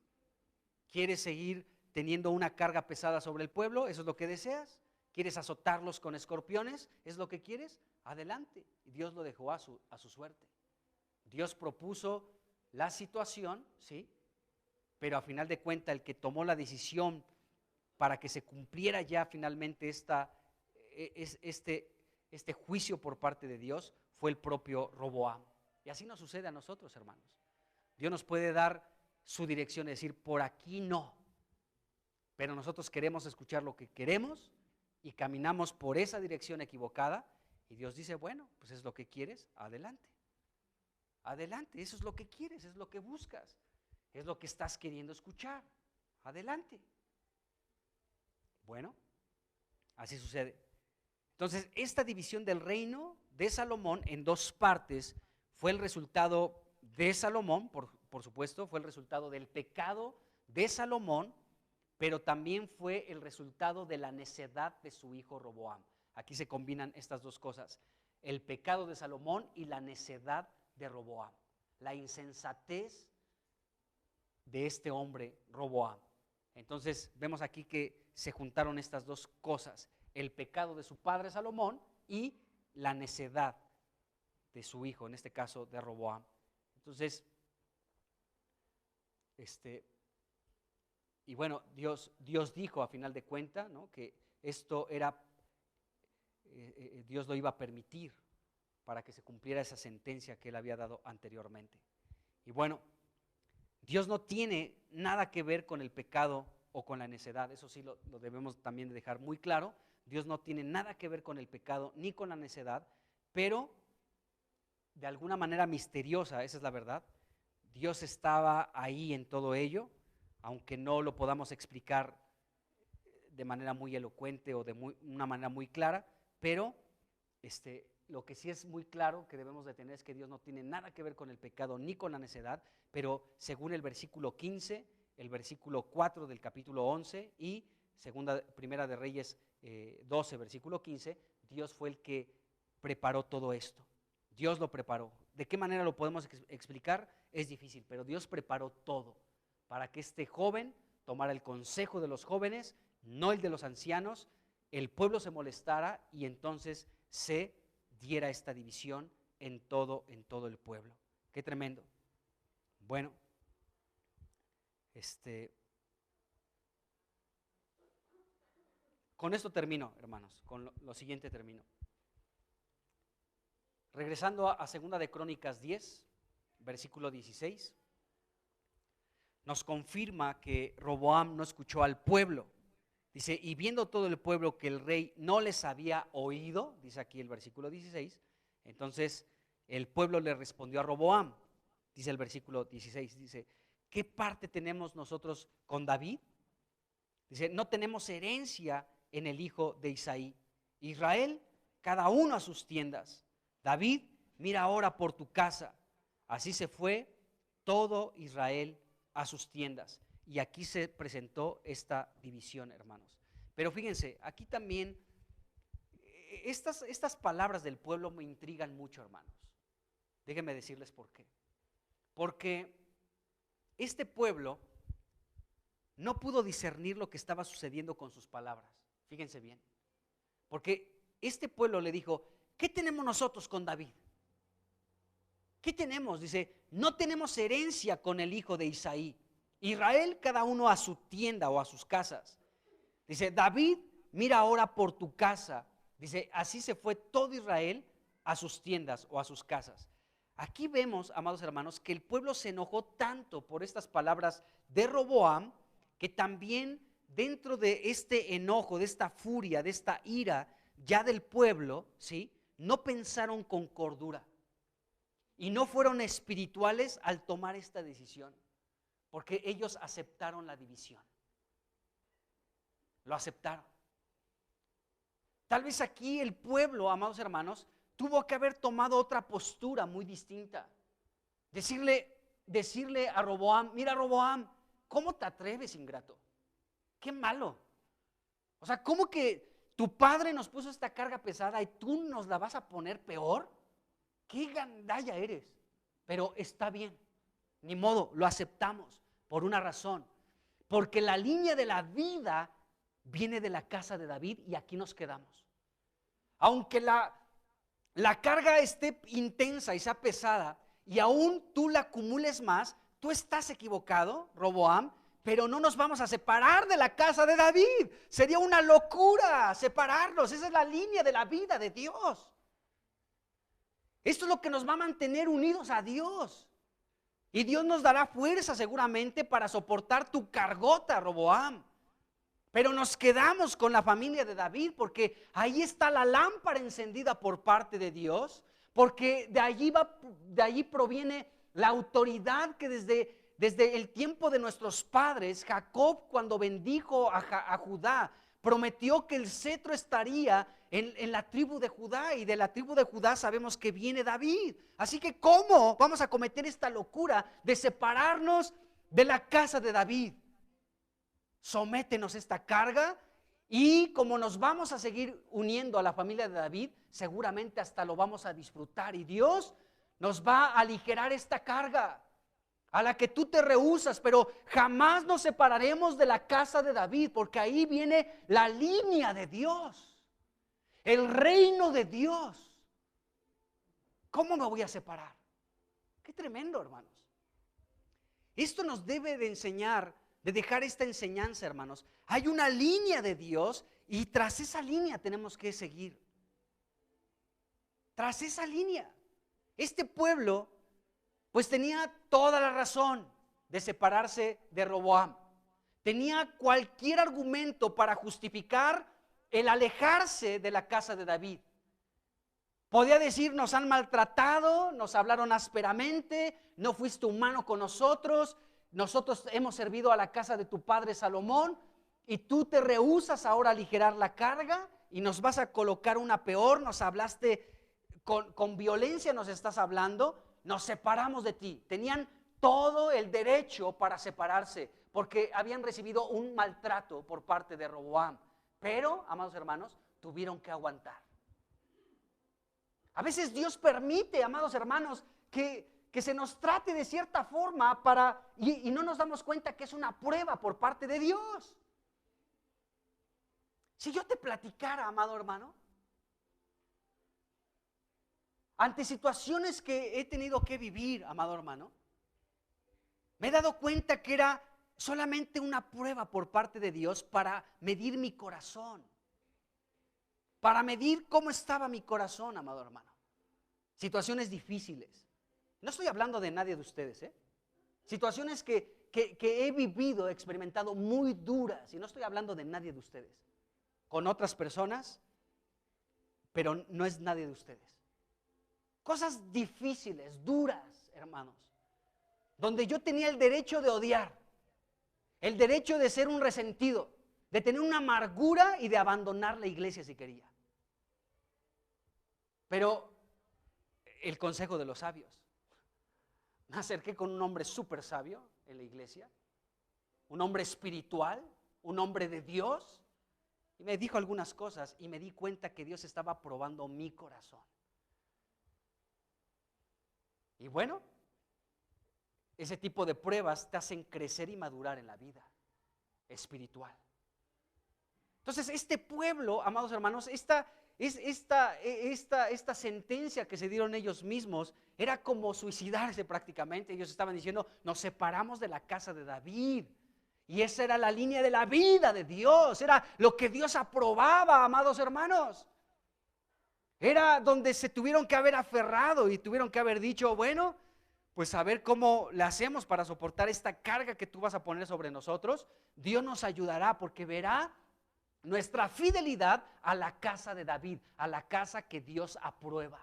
¿Quieres seguir teniendo una carga pesada sobre el pueblo? ¿Eso es lo que deseas? ¿Quieres azotarlos con escorpiones? ¿Es lo que quieres? Adelante. Y Dios lo dejó a su suerte. Dios propuso la situación, ¿sí? Pero a final de cuentas el que tomó la decisión para que se cumpliera ya finalmente este juicio por parte de Dios fue el propio Roboam. Y así nos sucede a nosotros, hermanos. Dios nos puede dar su dirección y decir, por aquí no. Pero nosotros queremos escuchar lo que queremos y caminamos por esa dirección equivocada. Y Dios dice, bueno, pues es lo que quieres, adelante. Adelante, eso es lo que quieres, es lo que buscas, es lo que estás queriendo escuchar. Adelante. Bueno, así sucede. Entonces, esta división del reino de Salomón en dos partes fue el resultado de Salomón, por supuesto, fue el resultado del pecado de Salomón, pero también fue el resultado de la necedad de su hijo Roboam. Aquí se combinan estas dos cosas, el pecado de Salomón y la necedad de Roboam, la insensatez de este hombre Roboam. Entonces vemos aquí que se juntaron estas dos cosas, el pecado de su padre Salomón y la necedad de su hijo, en este caso de Roboam. Entonces, y bueno, Dios dijo a final de cuentas, ¿no?, que esto era, Dios lo iba a permitir para que se cumpliera esa sentencia que él había dado anteriormente. Y bueno, Dios no tiene nada que ver con el pecado o con la necedad, eso sí lo debemos también dejar muy claro. Dios no tiene nada que ver con el pecado ni con la necedad, pero de alguna manera misteriosa, esa es la verdad, Dios estaba ahí en todo ello, aunque no lo podamos explicar de manera muy elocuente o de una manera muy clara, pero lo que sí es muy claro que debemos de tener es que Dios no tiene nada que ver con el pecado ni con la necedad, pero según el versículo 15, el versículo 4 del capítulo 11 y Primera de Reyes 12, versículo 15, Dios fue el que preparó todo esto. Dios lo preparó. ¿De qué manera lo podemos explicar? Es difícil, pero Dios preparó todo para que este joven tomara el consejo de los jóvenes, no el de los ancianos, el pueblo se molestara y entonces se diera esta división en todo el pueblo. Qué tremendo. Bueno, con esto termino, hermanos, con lo siguiente termino. Regresando a 2 de Crónicas 10, versículo 16, nos confirma que Roboam no escuchó al pueblo. Dice, y viendo todo el pueblo que el rey no les había oído, dice aquí el versículo 16, entonces el pueblo le respondió a Roboam, dice el versículo 16, dice, ¿qué parte tenemos nosotros con David? Dice, no tenemos herencia en el hijo de Isaí. Israel, cada uno a sus tiendas. David, mira ahora por tu casa. Así se fue todo Israel a sus tiendas. Y aquí se presentó esta división, hermanos. Pero fíjense, aquí también, estas palabras del pueblo me intrigan mucho, hermanos. Déjenme decirles por qué. Porque este pueblo no pudo discernir lo que estaba sucediendo con sus palabras. Fíjense bien. Porque este pueblo le dijo, ¿qué tenemos nosotros con David? ¿Qué tenemos? Dice, no tenemos herencia con el hijo de Isaí. Israel, cada uno a su tienda o a sus casas. Dice, David, mira ahora por tu casa. Dice, así se fue todo Israel a sus tiendas o a sus casas. Aquí vemos, amados hermanos, que el pueblo se enojó tanto por estas palabras de Roboam, que también dentro de este enojo, de esta furia, de esta ira ya del pueblo, ¿sí?, no pensaron con cordura y no fueron espirituales al tomar esta decisión, porque ellos aceptaron la división. Lo aceptaron. Tal vez aquí el pueblo, amados hermanos, tuvo que haber tomado otra postura muy distinta. Decirle a Roboam, mira Roboam, ¿cómo te atreves, ingrato? Qué malo. O sea, ¿cómo que tu padre nos puso esta carga pesada y tú nos la vas a poner peor? Qué gandalla eres. Pero está bien, ni modo, lo aceptamos por una razón. Porque la línea de la vida viene de la casa de David y aquí nos quedamos. Aunque la carga esté intensa y sea pesada y aún tú la acumules más, tú estás equivocado, Roboam, pero no nos vamos a separar de la casa de David. Sería una locura separarnos. Esa es la línea de la vida de Dios. Esto es lo que nos va a mantener unidos a Dios. Y Dios nos dará fuerza seguramente para soportar tu cargota, Roboam. Pero nos quedamos con la familia de David porque ahí está la lámpara encendida por parte de Dios, porque de allí proviene la autoridad que desde el tiempo de nuestros padres, Jacob, cuando bendijo a Judá, prometió que el cetro estaría en la tribu de Judá, y de la tribu de Judá sabemos que viene David. Así que ¿cómo vamos a cometer esta locura de separarnos de la casa de David? Sométenos esta carga, y como nos vamos a seguir uniendo a la familia de David, seguramente hasta lo vamos a disfrutar, y Dios nos va a aligerar esta carga a la que tú te rehusas, pero jamás nos separaremos de la casa de David, porque ahí viene la línea de Dios, el reino de Dios. ¿Cómo me voy a separar? Qué tremendo, hermanos. Esto nos debe de enseñar, de dejar esta enseñanza, hermanos. Hay una línea de Dios y tras esa línea tenemos que seguir. Tras esa línea. Este pueblo pues tenía toda la razón de separarse de Roboam. Tenía cualquier argumento para justificar el alejarse de la casa de David. Podía decir, nos han maltratado, nos hablaron ásperamente, no fuiste humano con nosotros hemos servido a la casa de tu padre Salomón y tú te rehusas ahora a aligerar la carga y nos vas a colocar una peor, nos hablaste con violencia, nos estás hablando, nos separamos de ti. Tenían todo el derecho para separarse porque habían recibido un maltrato por parte de Roboam, pero, amados hermanos, tuvieron que aguantar. A veces Dios permite, amados hermanos, que se nos trate de cierta forma y no nos damos cuenta que es una prueba por parte de Dios. Si yo te platicara, amado hermano, ante situaciones que he tenido que vivir, amado hermano, me he dado cuenta que era solamente una prueba por parte de Dios para medir mi corazón, para medir cómo estaba mi corazón, amado hermano. Situaciones difíciles. No estoy hablando de nadie de ustedes, situaciones que he vivido, he experimentado muy duras, y no estoy hablando de nadie de ustedes, con otras personas, pero no es nadie de ustedes. Cosas difíciles, duras, hermanos, donde yo tenía el derecho de odiar, el derecho de ser un resentido, de tener una amargura y de abandonar la iglesia si quería. Pero el consejo de los sabios. Me acerqué con un hombre súper sabio en la iglesia, un hombre espiritual, un hombre de Dios, y me dijo algunas cosas y me di cuenta que Dios estaba probando mi corazón. Y bueno, ese tipo de pruebas te hacen crecer y madurar en la vida espiritual. Entonces, este pueblo, amados hermanos, esta sentencia que se dieron ellos mismos era como suicidarse prácticamente. Ellos estaban diciendo, nos separamos de la casa de David. Y esa era la línea de la vida de Dios, era lo que Dios aprobaba, amados hermanos. Era donde se tuvieron que haber aferrado y tuvieron que haber dicho, bueno, pues a ver cómo le hacemos para soportar esta carga que tú vas a poner sobre nosotros. Dios nos ayudará porque verá nuestra fidelidad a la casa de David, a la casa que Dios aprueba.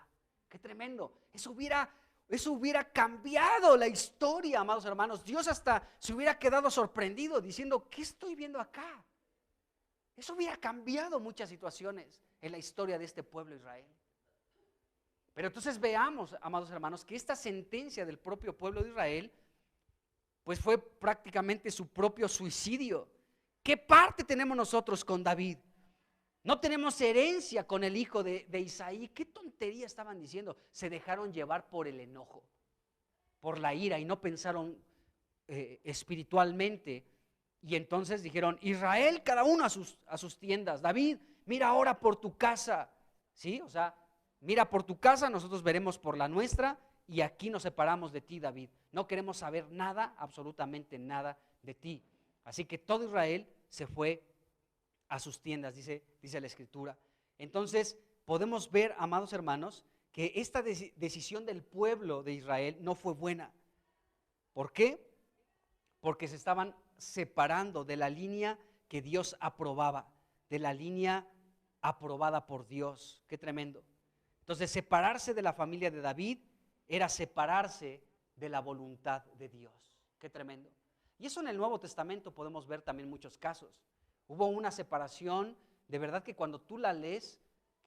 Qué tremendo. Eso hubiera cambiado la historia, amados hermanos. Dios hasta se hubiera quedado sorprendido diciendo, ¿qué estoy viendo acá? Eso hubiera cambiado muchas situaciones en la historia de este pueblo de Israel. Pero entonces veamos, amados hermanos, que esta sentencia del propio pueblo de Israel, pues fue prácticamente su propio suicidio. ¿Qué parte tenemos nosotros con David? No tenemos herencia con el hijo de Isaí. ¿Qué tontería estaban diciendo? Se dejaron llevar por el enojo, por la ira y no pensaron espiritualmente. Y entonces dijeron, Israel, cada uno a sus tiendas. David, mira ahora por tu casa. ¿Sí? O sea, mira por tu casa, nosotros veremos por la nuestra y aquí nos separamos de ti, David. No queremos saber nada, absolutamente nada de ti. Así que todo Israel se fue a sus tiendas, dice la Escritura. Entonces podemos ver, amados hermanos, que esta decisión del pueblo de Israel no fue buena. ¿Por qué? Porque se estaban separando de la línea que Dios aprobaba, de la línea aprobada por Dios. Qué tremendo. Entonces separarse de la familia de David era separarse de la voluntad de Dios. Qué tremendo. Y eso en el Nuevo Testamento podemos ver también muchos casos. Hubo una separación, de verdad que cuando tú la lees,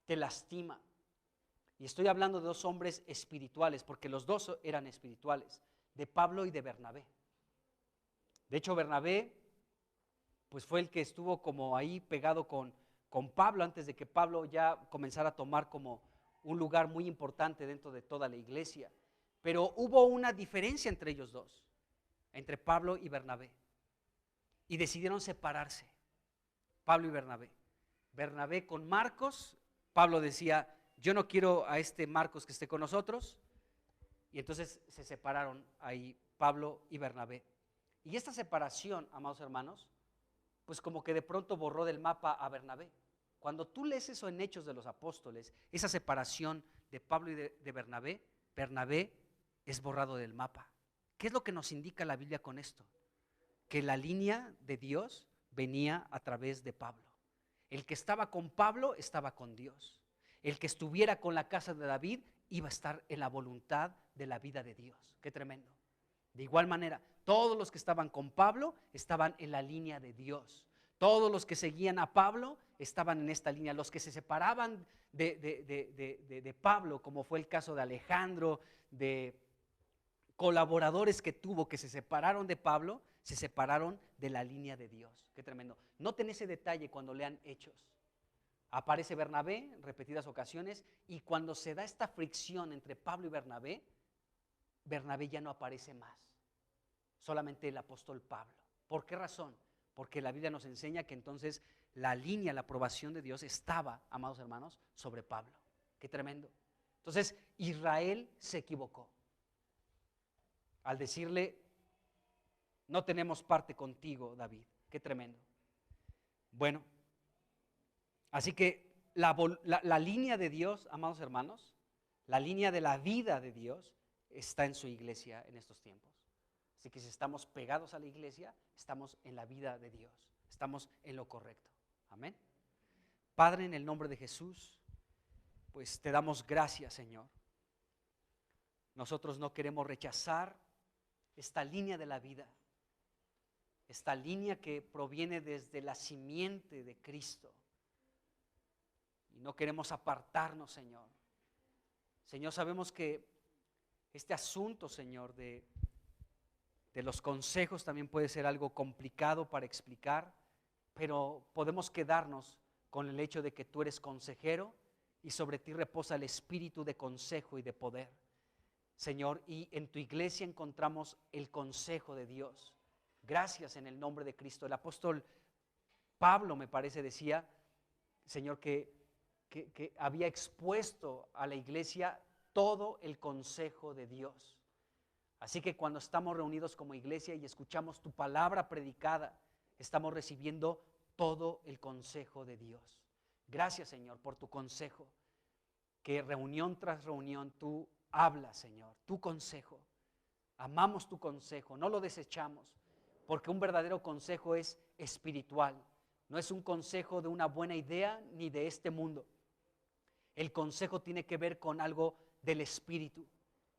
te lastima. Y estoy hablando de dos hombres espirituales, porque los dos eran espirituales, de Pablo y de Bernabé. De hecho, Bernabé, pues fue el que estuvo como ahí pegado con Pablo, antes de que Pablo ya comenzara a tomar como un lugar muy importante dentro de toda la iglesia. Pero hubo una diferencia entre ellos dos, entre Pablo y Bernabé, y decidieron separarse, Pablo y Bernabé. Bernabé con Marcos, Pablo decía, yo no quiero a este Marcos que esté con nosotros, y entonces se separaron ahí Pablo y Bernabé. Y esta separación, amados hermanos, pues como que de pronto borró del mapa a Bernabé. Cuando tú lees eso en Hechos de los Apóstoles, esa separación de Pablo y de Bernabé, Bernabé es borrado del mapa. ¿Qué es lo que nos indica la Biblia con esto? Que la línea de Dios venía a través de Pablo. El que estaba con Pablo estaba con Dios. El que estuviera con la casa de David iba a estar en la voluntad de la vida de Dios. Qué tremendo. De igual manera, todos los que estaban con Pablo estaban en la línea de Dios. Todos los que seguían a Pablo estaban en esta línea. Los que se separaban de Pablo, como fue el caso de Alejandro, de colaboradores que tuvo que se separaron de Pablo, se separaron de la línea de Dios. Qué tremendo. Noten ese detalle cuando lean Hechos. Aparece Bernabé en repetidas ocasiones, y cuando se da esta fricción entre Pablo y Bernabé, Bernabé ya no aparece más. Solamente el apóstol Pablo. ¿Por qué razón? Porque la Biblia nos enseña que entonces la línea, la aprobación de Dios estaba, amados hermanos, sobre Pablo. Qué tremendo. Entonces Israel se equivocó al decirle: no tenemos parte contigo, David. Qué tremendo. Bueno, así que la línea de Dios, amados hermanos, la línea de la vida de Dios está en su iglesia en estos tiempos. Así que si estamos pegados a la iglesia, estamos en la vida de Dios, estamos en lo correcto. Amén. Padre, en el nombre de Jesús, pues te damos gracias, Señor. Nosotros no queremos rechazar esta línea de la vida, esta línea que proviene desde la simiente de Cristo. Y no queremos apartarnos, Señor. Señor, sabemos que este asunto, Señor, de los consejos también puede ser algo complicado para explicar, pero podemos quedarnos con el hecho de que tú eres consejero y sobre ti reposa el espíritu de consejo y de poder, Señor, y en tu iglesia encontramos el consejo de Dios. Gracias en el nombre de Cristo. El apóstol Pablo, me parece, decía, Señor, que había expuesto a la iglesia todo el consejo de Dios. Así que cuando estamos reunidos como iglesia y escuchamos tu palabra predicada, estamos recibiendo todo el consejo de Dios. Gracias, Señor, por tu consejo, que reunión tras reunión tú hablas, Señor, tu consejo. Amamos tu consejo, no lo desechamos, porque un verdadero consejo es espiritual. No es un consejo de una buena idea ni de este mundo. El consejo tiene que ver con algo del espíritu.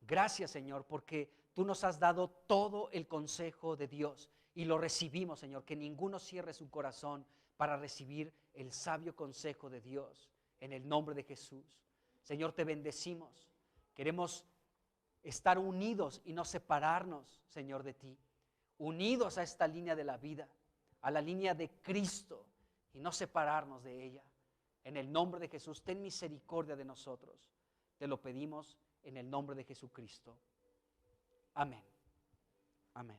Gracias, Señor, porque tú nos has dado todo el consejo de Dios y lo recibimos, Señor. Que ninguno cierre su corazón para recibir el sabio consejo de Dios en el nombre de Jesús. Señor, te bendecimos. Queremos estar unidos y no separarnos, Señor, de ti. Unidos a esta línea de la vida, a la línea de Cristo, y no separarnos de ella. En el nombre de Jesús, ten misericordia de nosotros. Te lo pedimos en el nombre de Jesucristo. Amén. Amén.